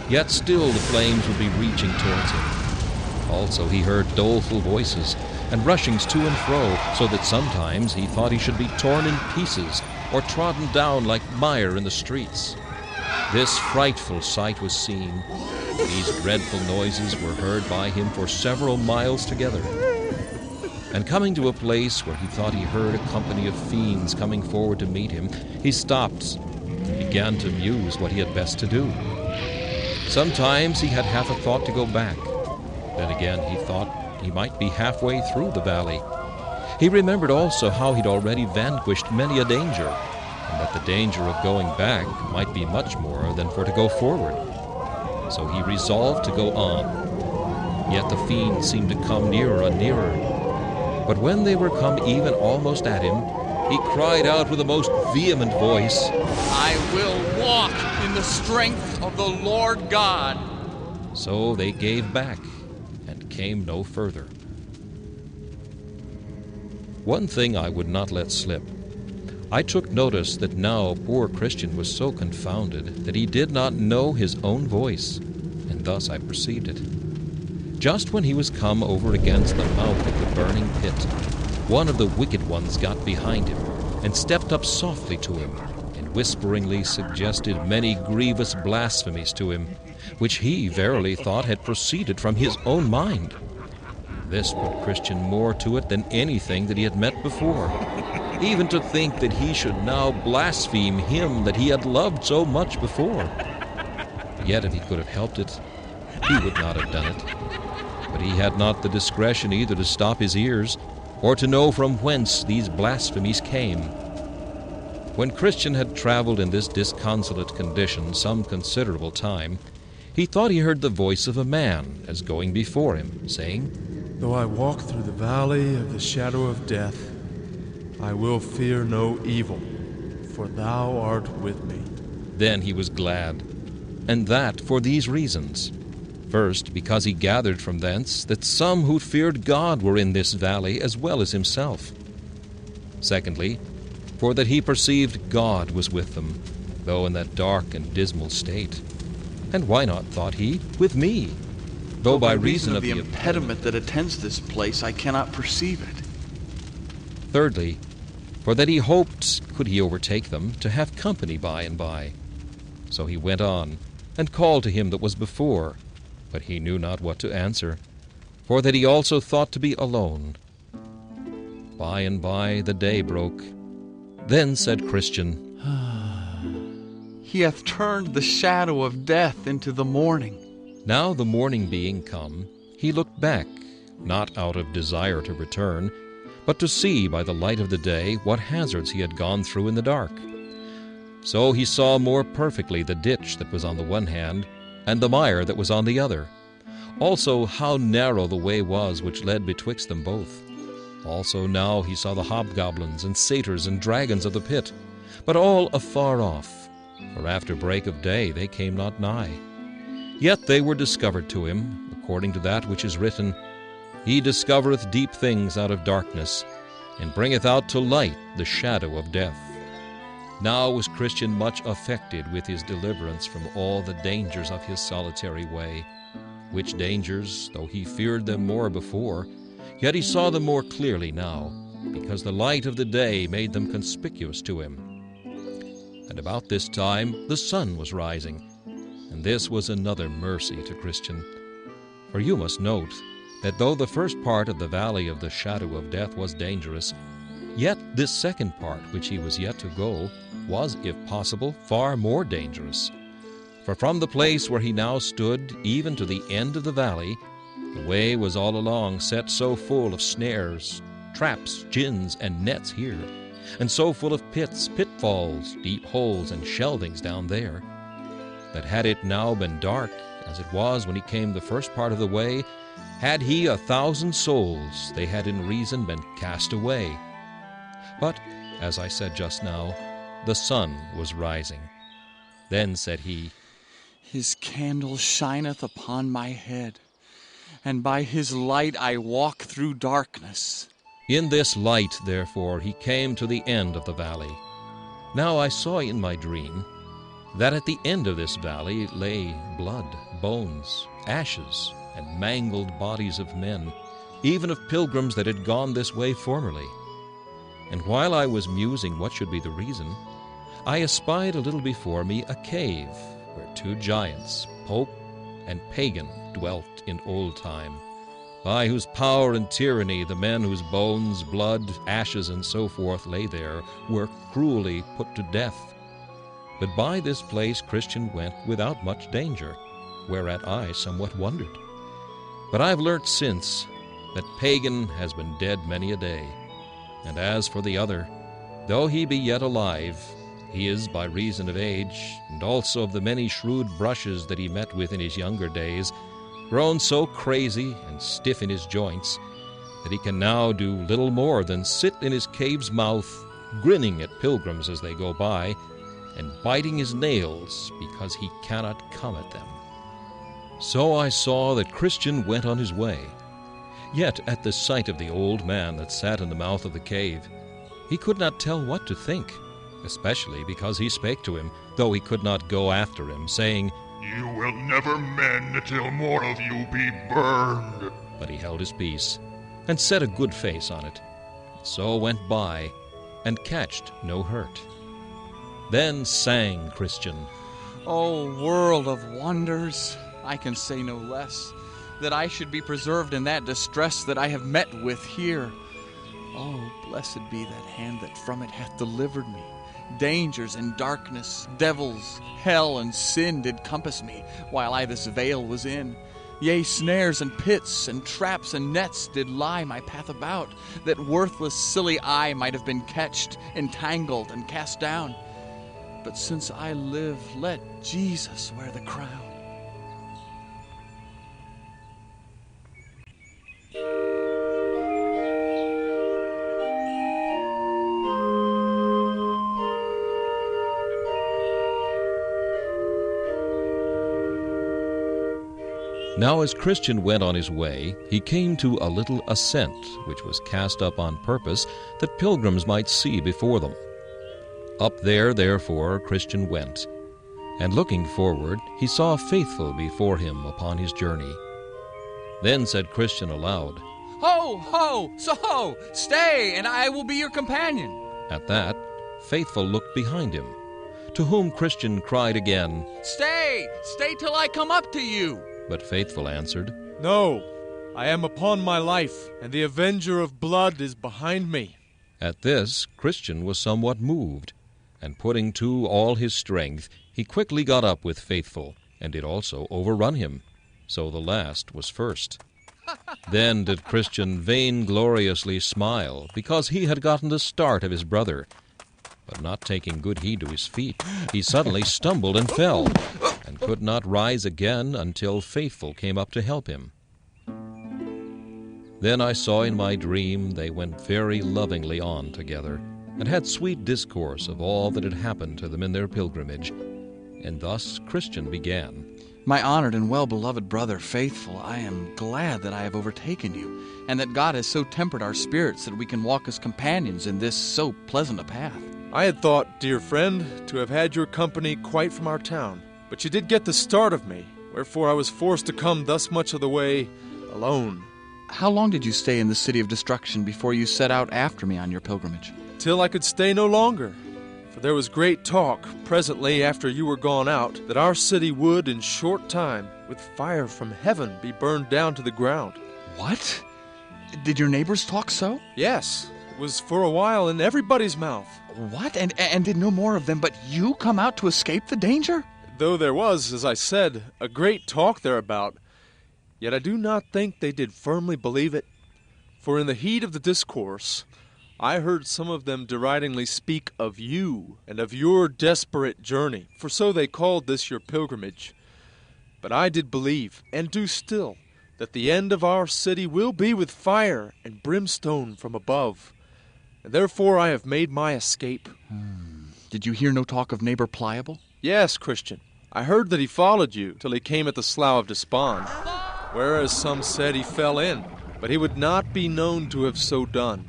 yet still the flames would be reaching towards him. Also he heard doleful voices and rushings to and fro, so that sometimes he thought he should be torn in pieces or trodden down like mire in the streets. This frightful sight was seen. These dreadful noises were heard by him for several miles together. And coming to a place where he thought he heard a company of fiends coming forward to meet him, he stopped and began to muse what he had best to do. Sometimes he had half a thought to go back. Then again he thought he might be halfway through the valley. He remembered also how he'd already vanquished many a danger, and that the danger of going back might be much more than for to go forward. So he resolved to go on. Yet the fiends seemed to come nearer and nearer. But when they were come even almost at him, he cried out with a most vehement voice, "I will walk in the strength of the Lord God." So they gave back and came no further. One thing I would not let slip. I took notice that now poor Christian was so confounded that he did not know his own voice, and thus I perceived it. Just when he was come over against the mouth of the burning pit, one of the wicked ones got behind him and stepped up softly to him, and whisperingly suggested many grievous blasphemies to him, which he verily thought had proceeded from his own mind. This put Christian more to it than anything that he had met before, even to think that he should now blaspheme him that he had loved so much before. Yet if he could have helped it, he would not have done it. But he had not the discretion either to stop his ears, or to know from whence these blasphemies came. When Christian had traveled in this disconsolate condition some considerable time, he thought he heard the voice of a man as going before him, saying, "Though I walk through the valley of the shadow of death, I will fear no evil, for thou art with me." Then he was glad, and that for these reasons. First, because he gathered from thence that some who feared God were in this valley as well as himself. Secondly, for that he perceived God was with them, though in that dark and dismal state. And why not, thought he, with me? Though by reason of the impediment that attends this place, I cannot perceive it. Thirdly, for that he hoped, could he overtake them, to have company by and by. So he went on, and called to him that was before, but he knew not what to answer, for that he also thought to be alone. By and by the day broke. Then said Christian, "He hath turned the shadow of death into the morning." Now the morning being come, he looked back, not out of desire to return, but to see by the light of the day what hazards he had gone through in the dark. So he saw more perfectly the ditch that was on the one hand, and the mire that was on the other. Also how narrow the way was which led betwixt them both. Also now he saw the hobgoblins and satyrs and dragons of the pit, but all afar off, for after break of day they came not nigh. Yet they were discovered to him, according to that which is written, He discovereth deep things out of darkness, and bringeth out to light the shadow of death. Now was Christian much affected with his deliverance from all the dangers of his solitary way, which dangers, though he feared them more before, yet he saw them more clearly now, because the light of the day made them conspicuous to him. And about this time the sun was rising, and this was another mercy to Christian. For you must note that though the first part of the valley of the shadow of death was dangerous, yet this second part which he was yet to go was, if possible, far more dangerous. For from the place where he now stood even to the end of the valley, the way was all along set so full of snares, traps, gins, and nets here, and so full of pits, pitfalls, deep holes, and shelvings down there, that had it now been dark, As it was when he came the first part of the way, had he 1,000 souls, they had in reason been cast away. But, as I said just now, the sun was rising. Then said he, His candle shineth upon my head, and by his light I walk through darkness. In this light, therefore, he came to the end of the valley. Now I saw in my dream that at the end of this valley lay blood, bones, ashes, and mangled bodies of men, even of pilgrims that had gone this way formerly. And while I was musing what should be the reason, I espied a little before me a cave where 2 giants, Pope and Pagan, dwelt in old time, by whose power and tyranny the men whose bones, blood, ashes, and so forth lay there were cruelly put to death. But by this place Christian went without much danger, whereat I somewhat wondered. But I've learnt since that Pagan has been dead many a day, and as for the other, though he be yet alive, he is, by reason of age, and also of the many shrewd brushes that he met with in his younger days, grown so crazy and stiff in his joints that he can now do little more than sit in his cave's mouth, grinning at pilgrims as they go by, and biting his nails because he cannot come at them. So I saw that Christian went on his way. Yet at the sight of the old man that sat in the mouth of the cave, he could not tell what to think, especially because he spake to him, though he could not go after him, saying, You will never mend till more of you be burned. But he held his peace, and set a good face on it, so went by, and catched no hurt. Then sang Christian, O world of wonders, I can say no less, that I should be preserved in that distress that I have met with here. Oh, blessed be that hand that from it hath delivered me. Dangers and darkness, devils, hell, and sin did compass me, while I this vale was in. Yea, snares and pits and traps and nets did lie my path about, that worthless silly I might have been catched, entangled, and cast down. But since I live, let Jesus wear the crown. Now as Christian went on his way, he came to a little ascent, which was cast up on purpose that pilgrims might see before them. Up there, therefore, Christian went, and looking forward, he saw Faithful before him upon his journey. Then said Christian aloud, Ho, ho, so, stay, and I will be your companion. At that, Faithful looked behind him, to whom Christian cried again, Stay till I come up to you. But Faithful answered, No, I am upon my life, and the avenger of blood is behind me. At this, Christian was somewhat moved, and putting to all his strength, he quickly got up with Faithful, and did also overrun him. So the last was first. Then did Christian vaingloriously smile, because he had gotten the start of his brother. But not taking good heed to his feet, he suddenly stumbled and fell, and could not rise again until Faithful came up to help him. Then I saw in my dream they went very lovingly on together, and had sweet discourse of all that had happened to them in their pilgrimage. And thus Christian began. My honored and well-beloved brother, Faithful, I am glad that I have overtaken you, and that God has so tempered our spirits that we can walk as companions in this so pleasant a path. I had thought, dear friend, to have had your company quite from our town, but you did get the start of me, wherefore I was forced to come thus much of the way alone. How long did you stay in the city of destruction before you set out after me on your pilgrimage? Till I could stay no longer. For there was great talk, presently after you were gone out, that our city would, in short time, with fire from heaven, be burned down to the ground. What? Did your neighbors talk so? Yes, it was for a while in everybody's mouth. What? And did no more of them but you come out to escape the danger? Though there was, as I said, a great talk thereabout, yet I do not think they did firmly believe it. For in the heat of the discourse, I heard some of them deridingly speak of you and of your desperate journey, for so they called this your pilgrimage. But I did believe, and do still, that the end of our city will be with fire and brimstone from above. And therefore I have made my escape. Did you hear no talk of neighbor Pliable? Yes, Christian. I heard that he followed you till he came at the Slough of Despond, whereas some said he fell in, but he would not be known to have so done.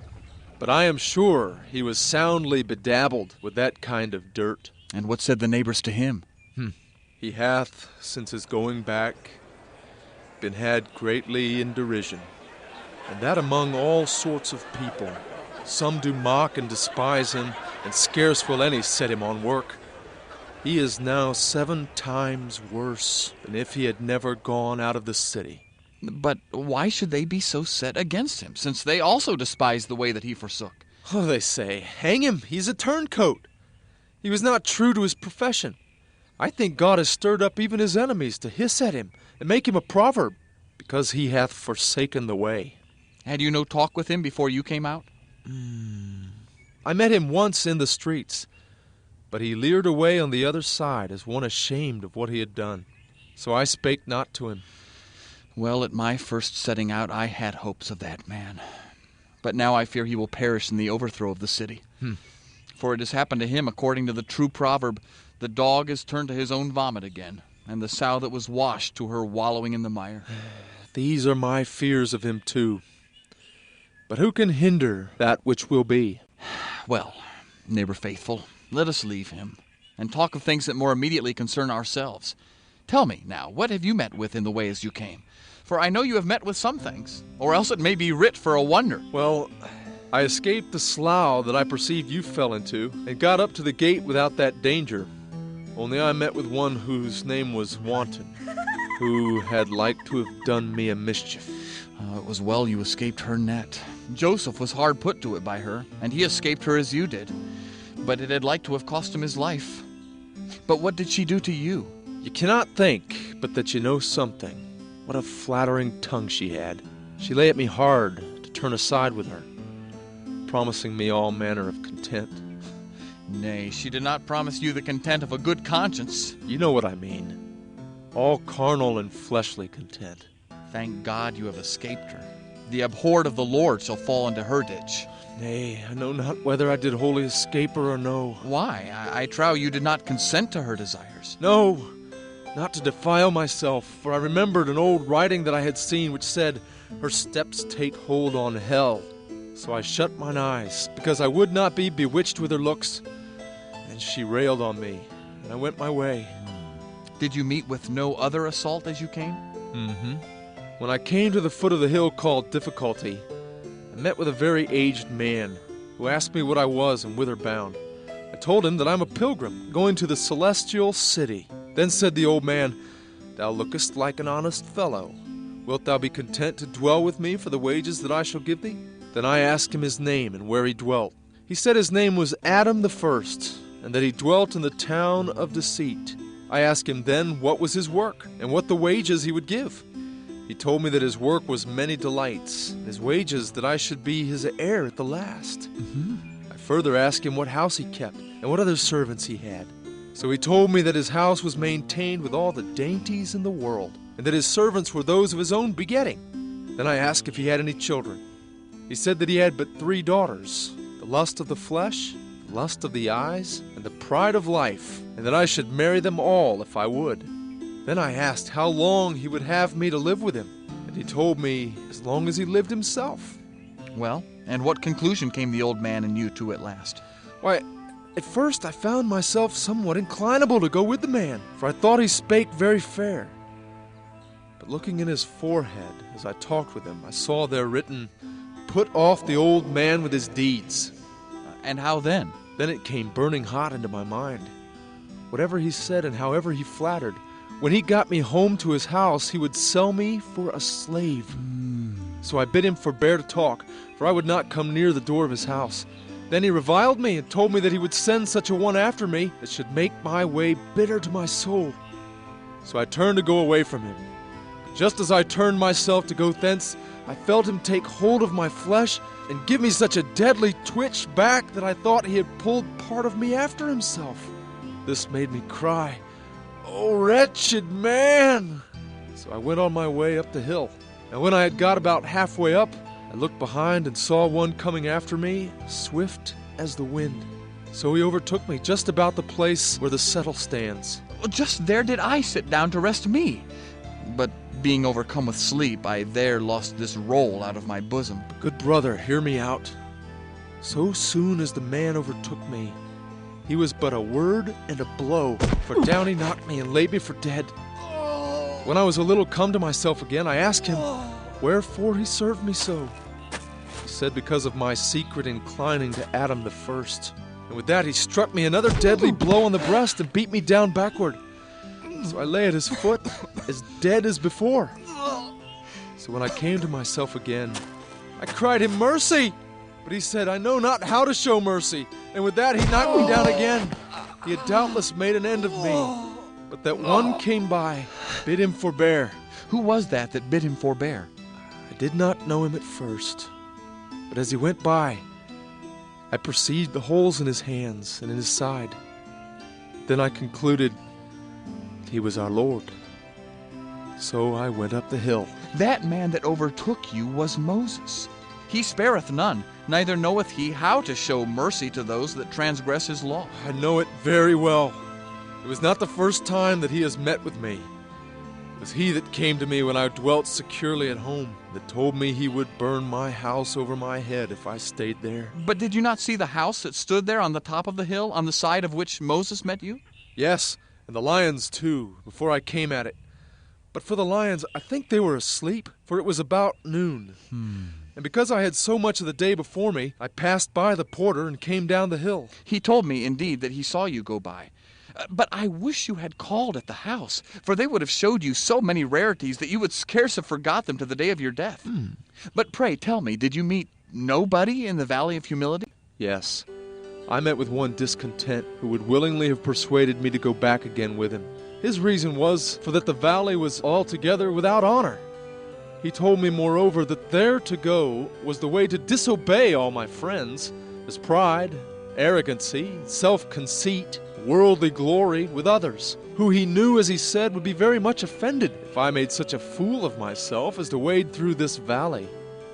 But I am sure he was soundly bedabbled with that kind of dirt. And what said the neighbors to him? He hath, since his going back, been had greatly in derision, and that among all sorts of people. Some do mock and despise him, and scarce will any set him on work. He is now 7 times worse than if he had never gone out of the city. But why should they be so set against him, since they also despise the way that he forsook? Oh, they say, hang him, he's a turncoat. He was not true to his profession. I think God has stirred up even his enemies to hiss at him and make him a proverb, because he hath forsaken the way. Had you no talk with him before you came out? I met him once in the streets, but he leered away on the other side as one ashamed of what he had done. So I spake not to him. Well, at my first setting out, I had hopes of that man. But now I fear he will perish in the overthrow of the city. For it has happened to him according to the true proverb, the dog is turned to his own vomit again, and the sow that was washed to her wallowing in the mire. These are my fears of him too. But who can hinder that which will be? Well, neighbor faithful, let us leave him, and talk of things that more immediately concern ourselves. Tell me, now, what have you met with in the way as you came? For I know you have met with some things, or else it may be writ for a wonder. Well, I escaped the slough that I perceived you fell into, and got up to the gate without that danger. Only I met with one whose name was Wanton, who had like to have done me a mischief. It was well you escaped her net. Joseph was hard put to it by her, and he escaped her as you did. But it had like to have cost him his life. But what did she do to you? You cannot think but that you know something. What a flattering tongue she had. She lay at me hard to turn aside with her, promising me all manner of content. Nay, she did not promise you the content of a good conscience. You know what I mean. All carnal and fleshly content. Thank God you have escaped her. The abhorred of the Lord shall fall into her ditch. Nay, I know not whether I did wholly escape her or no. Why? I trow you did not consent to her desires. No, not to defile myself, for I remembered an old writing that I had seen which said, her steps take hold on hell. So I shut mine eyes, because I would not be bewitched with her looks. And she railed on me, and I went my way. Did you meet with no other assault as you came? When I came to the foot of the hill called Difficulty, I met with a very aged man, who asked me what I was and whither bound. I told him that I'm a pilgrim, going to the celestial city. Then said the old man, Thou lookest like an honest fellow. Wilt thou be content to dwell with me for the wages that I shall give thee? Then I asked him his name and where he dwelt. He said his name was Adam the First, and that he dwelt in the town of Deceit. I asked him then what was his work, and what the wages he would give. He told me that his work was many delights, and his wages that I should be his heir at the last. I further asked him what house he kept, and what other servants he had. So he told me that his house was maintained with all the dainties in the world, and that his servants were those of his own begetting. Then I asked if he had any children. He said that he had but 3 daughters, the lust of the flesh, the lust of the eyes, and the pride of life, and that I should marry them all if I would. Then I asked how long he would have me to live with him, and he told me as long as he lived himself. Well, and what conclusion came the old man and you to at last? Why, at first I found myself somewhat inclinable to go with the man, for I thought he spake very fair. But looking in his forehead as I talked with him, I saw there written, Put off the old man with his deeds. And how then? Then it came burning hot into my mind. Whatever he said and however he flattered, when he got me home to his house, he would sell me for a slave. So I bid him forbear to talk, for I would not come near the door of his house. Then he reviled me and told me that he would send such a one after me that should make my way bitter to my soul. So I turned to go away from him. Just as I turned myself to go thence, I felt him take hold of my flesh and give me such a deadly twitch back that I thought he had pulled part of me after himself. This made me cry, "Oh, wretched man!" So I went on my way up the hill. And when I had got about halfway up, I looked behind and saw one coming after me, swift as the wind. So he overtook me just about the place where the settle stands. Just there did I sit down to rest me. But being overcome with sleep, I there lost this roll out of my bosom. Good brother, hear me out. So soon as the man overtook me, he was but a word and a blow, for down he knocked me and laid me for dead. When I was a little come to myself again, I asked him wherefore he served me so. He said because of my secret inclining to Adam the first. And with that he struck me another deadly blow on the breast and beat me down backward. So I lay at his foot as dead as before. So when I came to myself again, I cried him mercy. But he said, I know not how to show mercy. And with that he knocked me down again. He had doubtless made an end of me. But that one came by, bid him forbear. Who was that bid him forbear? I did not know him at first. But as he went by, I perceived the holes in his hands and in his side. Then I concluded he was our Lord. So I went up the hill. That man that overtook you was Moses. He spareth none, neither knoweth he how to show mercy to those that transgress his law. I know it very well. It was not the first time that he has met with me. It was he that came to me when I dwelt securely at home, that told me he would burn my house over my head if I stayed there. But did you not see the house that stood there on the top of the hill, on the side of which Moses met you? Yes, and the lions too, before I came at it. But for the lions, I think they were asleep, for it was about noon. And because I had so much of the day before me, I passed by the porter and came down the hill. He told me, indeed, that he saw you go by. But I wish you had called at the house, for they would have showed you so many rarities that you would scarce have forgot them to the day of your death. But pray tell me, did you meet nobody in the Valley of Humility? Yes. I met with one discontent who would willingly have persuaded me to go back again with him. His reason was for that the valley was altogether without honor. He told me, moreover, that there to go was the way to disobey all my friends, as pride, arrogancy, self-conceit, worldly glory with others, who he knew, as he said, would be very much offended if I made such a fool of myself as to wade through this valley.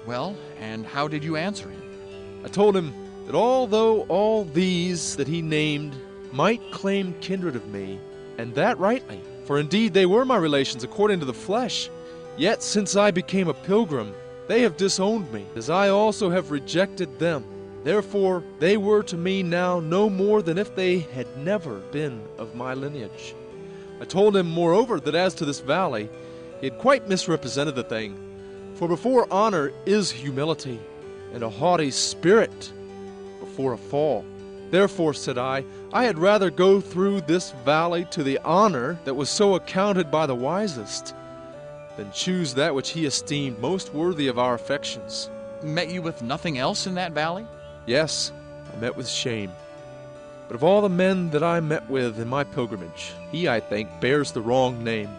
Well, and how did you answer him? I told him that although all these that he named might claim kindred of me, and that rightly, for indeed they were my relations according to the flesh, yet since I became a pilgrim, they have disowned me, as I also have rejected them. Therefore, they were to me now no more than if they had never been of my lineage. I told him, moreover, that as to this valley, he had quite misrepresented the thing. For before honor is humility, and a haughty spirit before a fall. Therefore, said I had rather go through this valley to the honor that was so accounted by the wisest, than choose that which he esteemed most worthy of our affections. Met you with nothing else in that valley? Yes, I met with shame. But of all the men that I met with in my pilgrimage, he, I think, bears the wrong name.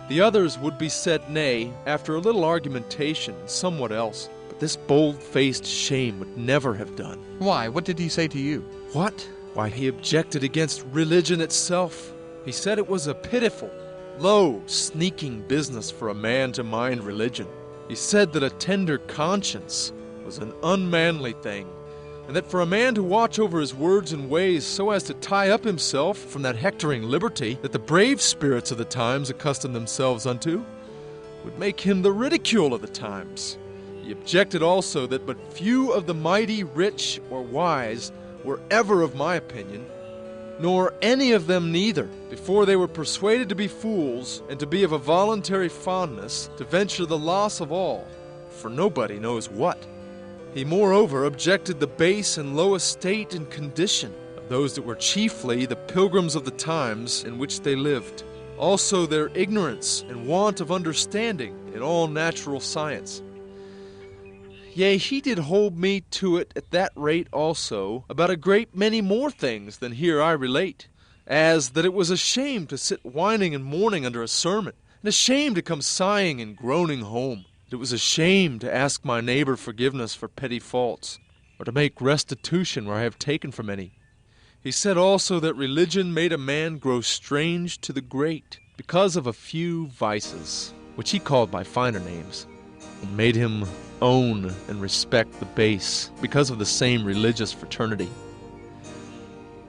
The others would be said nay, after a little argumentation and somewhat else, but this bold-faced shame would never have done. Why, what did he say to you? What? Why, he objected against religion itself. He said it was a pitiful, low, sneaking business for a man to mind religion. He said that a tender conscience was an unmanly thing, and that for a man to watch over his words and ways so as to tie up himself from that hectoring liberty that the brave spirits of the times accustom themselves unto, would make him the ridicule of the times. He objected also that but few of the mighty, rich, or wise were ever of my opinion, nor any of them neither, before they were persuaded to be fools, and to be of a voluntary fondness to venture the loss of all, for nobody knows what. He moreover objected the base and low estate and condition of those that were chiefly the pilgrims of the times in which they lived, also their ignorance and want of understanding in all natural science. Yea, he did hold me to it at that rate also about a great many more things than here I relate, as that it was a shame to sit whining and mourning under a sermon, and a shame to come sighing and groaning home. It was a shame to ask my neighbor forgiveness for petty faults, or to make restitution where I have taken from any. He said also that religion made a man grow strange to the great because of a few vices, which he called by finer names, and made him own and respect the base because of the same religious fraternity.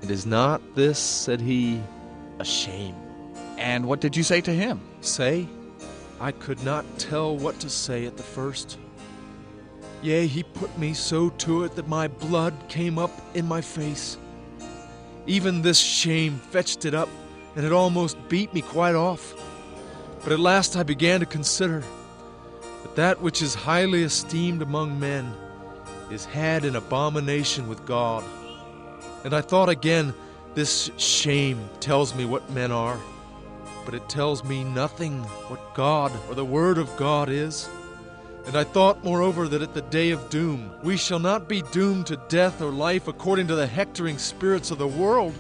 "It is not this," said he, "a shame." And what did you say to him? Say? I could not tell what to say at the first. Yea, he put me so to it that my blood came up in my face. Even this shame fetched it up, and it almost beat me quite off. But at last I began to consider that that which is highly esteemed among men is had in abomination with God. And I thought again, this shame tells me what men are, but it tells me nothing what God or the Word of God is. And I thought, moreover, that at the day of doom we shall not be doomed to death or life according to the hectoring spirits of the world,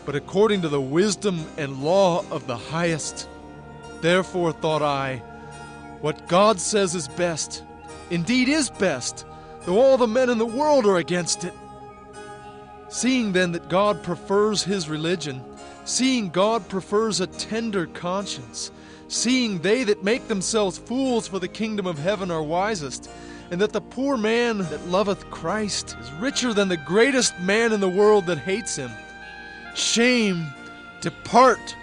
but according to the wisdom and law of the highest. Therefore, thought I, what God says is best, indeed is best, though all the men in the world are against it. Seeing then that God prefers his religion, seeing God prefers a tender conscience, seeing they that make themselves fools for the kingdom of heaven are wisest, and that the poor man that loveth Christ is richer than the greatest man in the world that hates him. Shame, depart!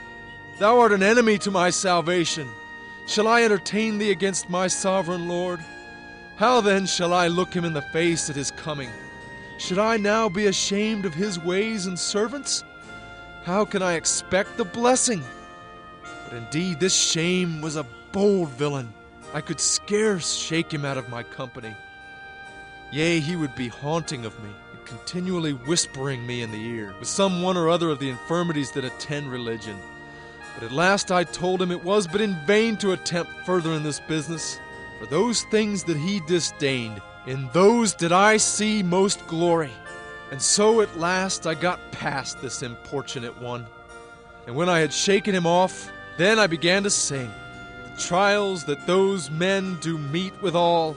Thou art an enemy to my salvation. Shall I entertain thee against my sovereign Lord? How then shall I look him in the face at his coming? Should I now be ashamed of his ways and servants? How can I expect the blessing? But indeed this shame was a bold villain. I could scarce shake him out of my company. Yea, he would be haunting of me, and continually whispering me in the ear, with some one or other of the infirmities that attend religion. But at last I told him it was but in vain to attempt further in this business, for those things that he disdained, in those did I see most glory. And so at last I got past this importunate one. And when I had shaken him off, then I began to sing. The trials that those men do meet withal,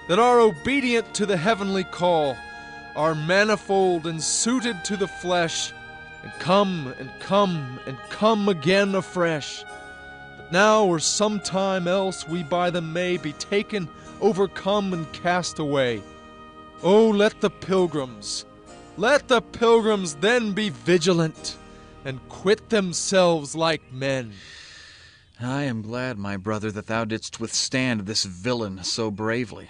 that are obedient to the heavenly call, are manifold and suited to the flesh, and come and come and come again afresh. But now or some time else we by them may be taken, overcome, and cast away. Oh, let the pilgrims then be vigilant, and quit themselves like men. I am glad, my brother, that thou didst withstand this villain so bravely.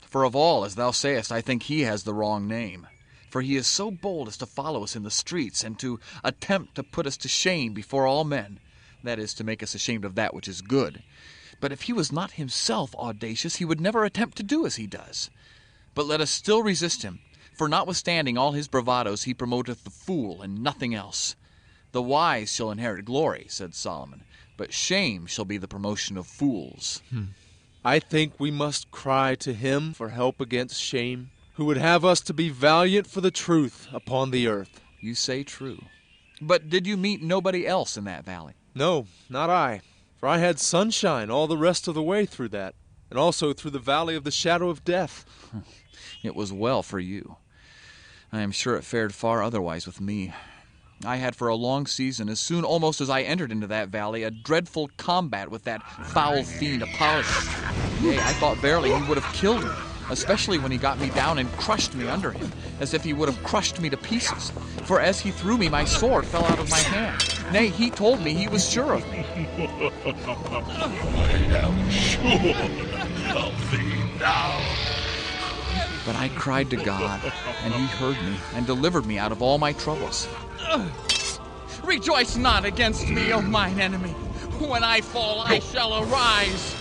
For of all, as thou sayest, I think he has the wrong name. For he is so bold as to follow us in the streets, and to attempt to put us to shame before all men, that is, to make us ashamed of that which is good. But if he was not himself audacious, he would never attempt to do as he does. But let us still resist him, for notwithstanding all his bravadoes, he promoteth the fool and nothing else. The wise shall inherit glory, said Solomon, but shame shall be the promotion of fools. I think we must cry to him for help against shame, who would have us to be valiant for the truth upon the earth. You say true. But did you meet nobody else in that valley? No, not I, for I had sunshine all the rest of the way through that, and also through the valley of the shadow of death. It was well for you. I am sure it fared far otherwise with me. I had for a long season, as soon almost as I entered into that valley, a dreadful combat with that foul fiend Apollyon. Yea, I thought verily he would have killed me, especially when he got me down and crushed me under him, as if he would have crushed me to pieces. For as he threw me, my sword fell out of my hand. Nay, he told me he was sure of me. I am sure of thee now. But I cried to God, and he heard me, and delivered me out of all my troubles. Rejoice not against me, O mine enemy. When I fall, I shall arise.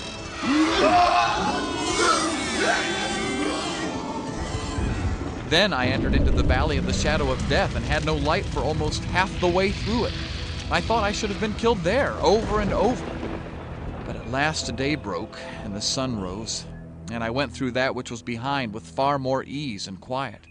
Then I entered into the valley of the shadow of death, and had no light for almost half the way through it. I thought I should have been killed there, over and over. But at last day broke, and the sun rose, and I went through that which was behind with far more ease and quiet.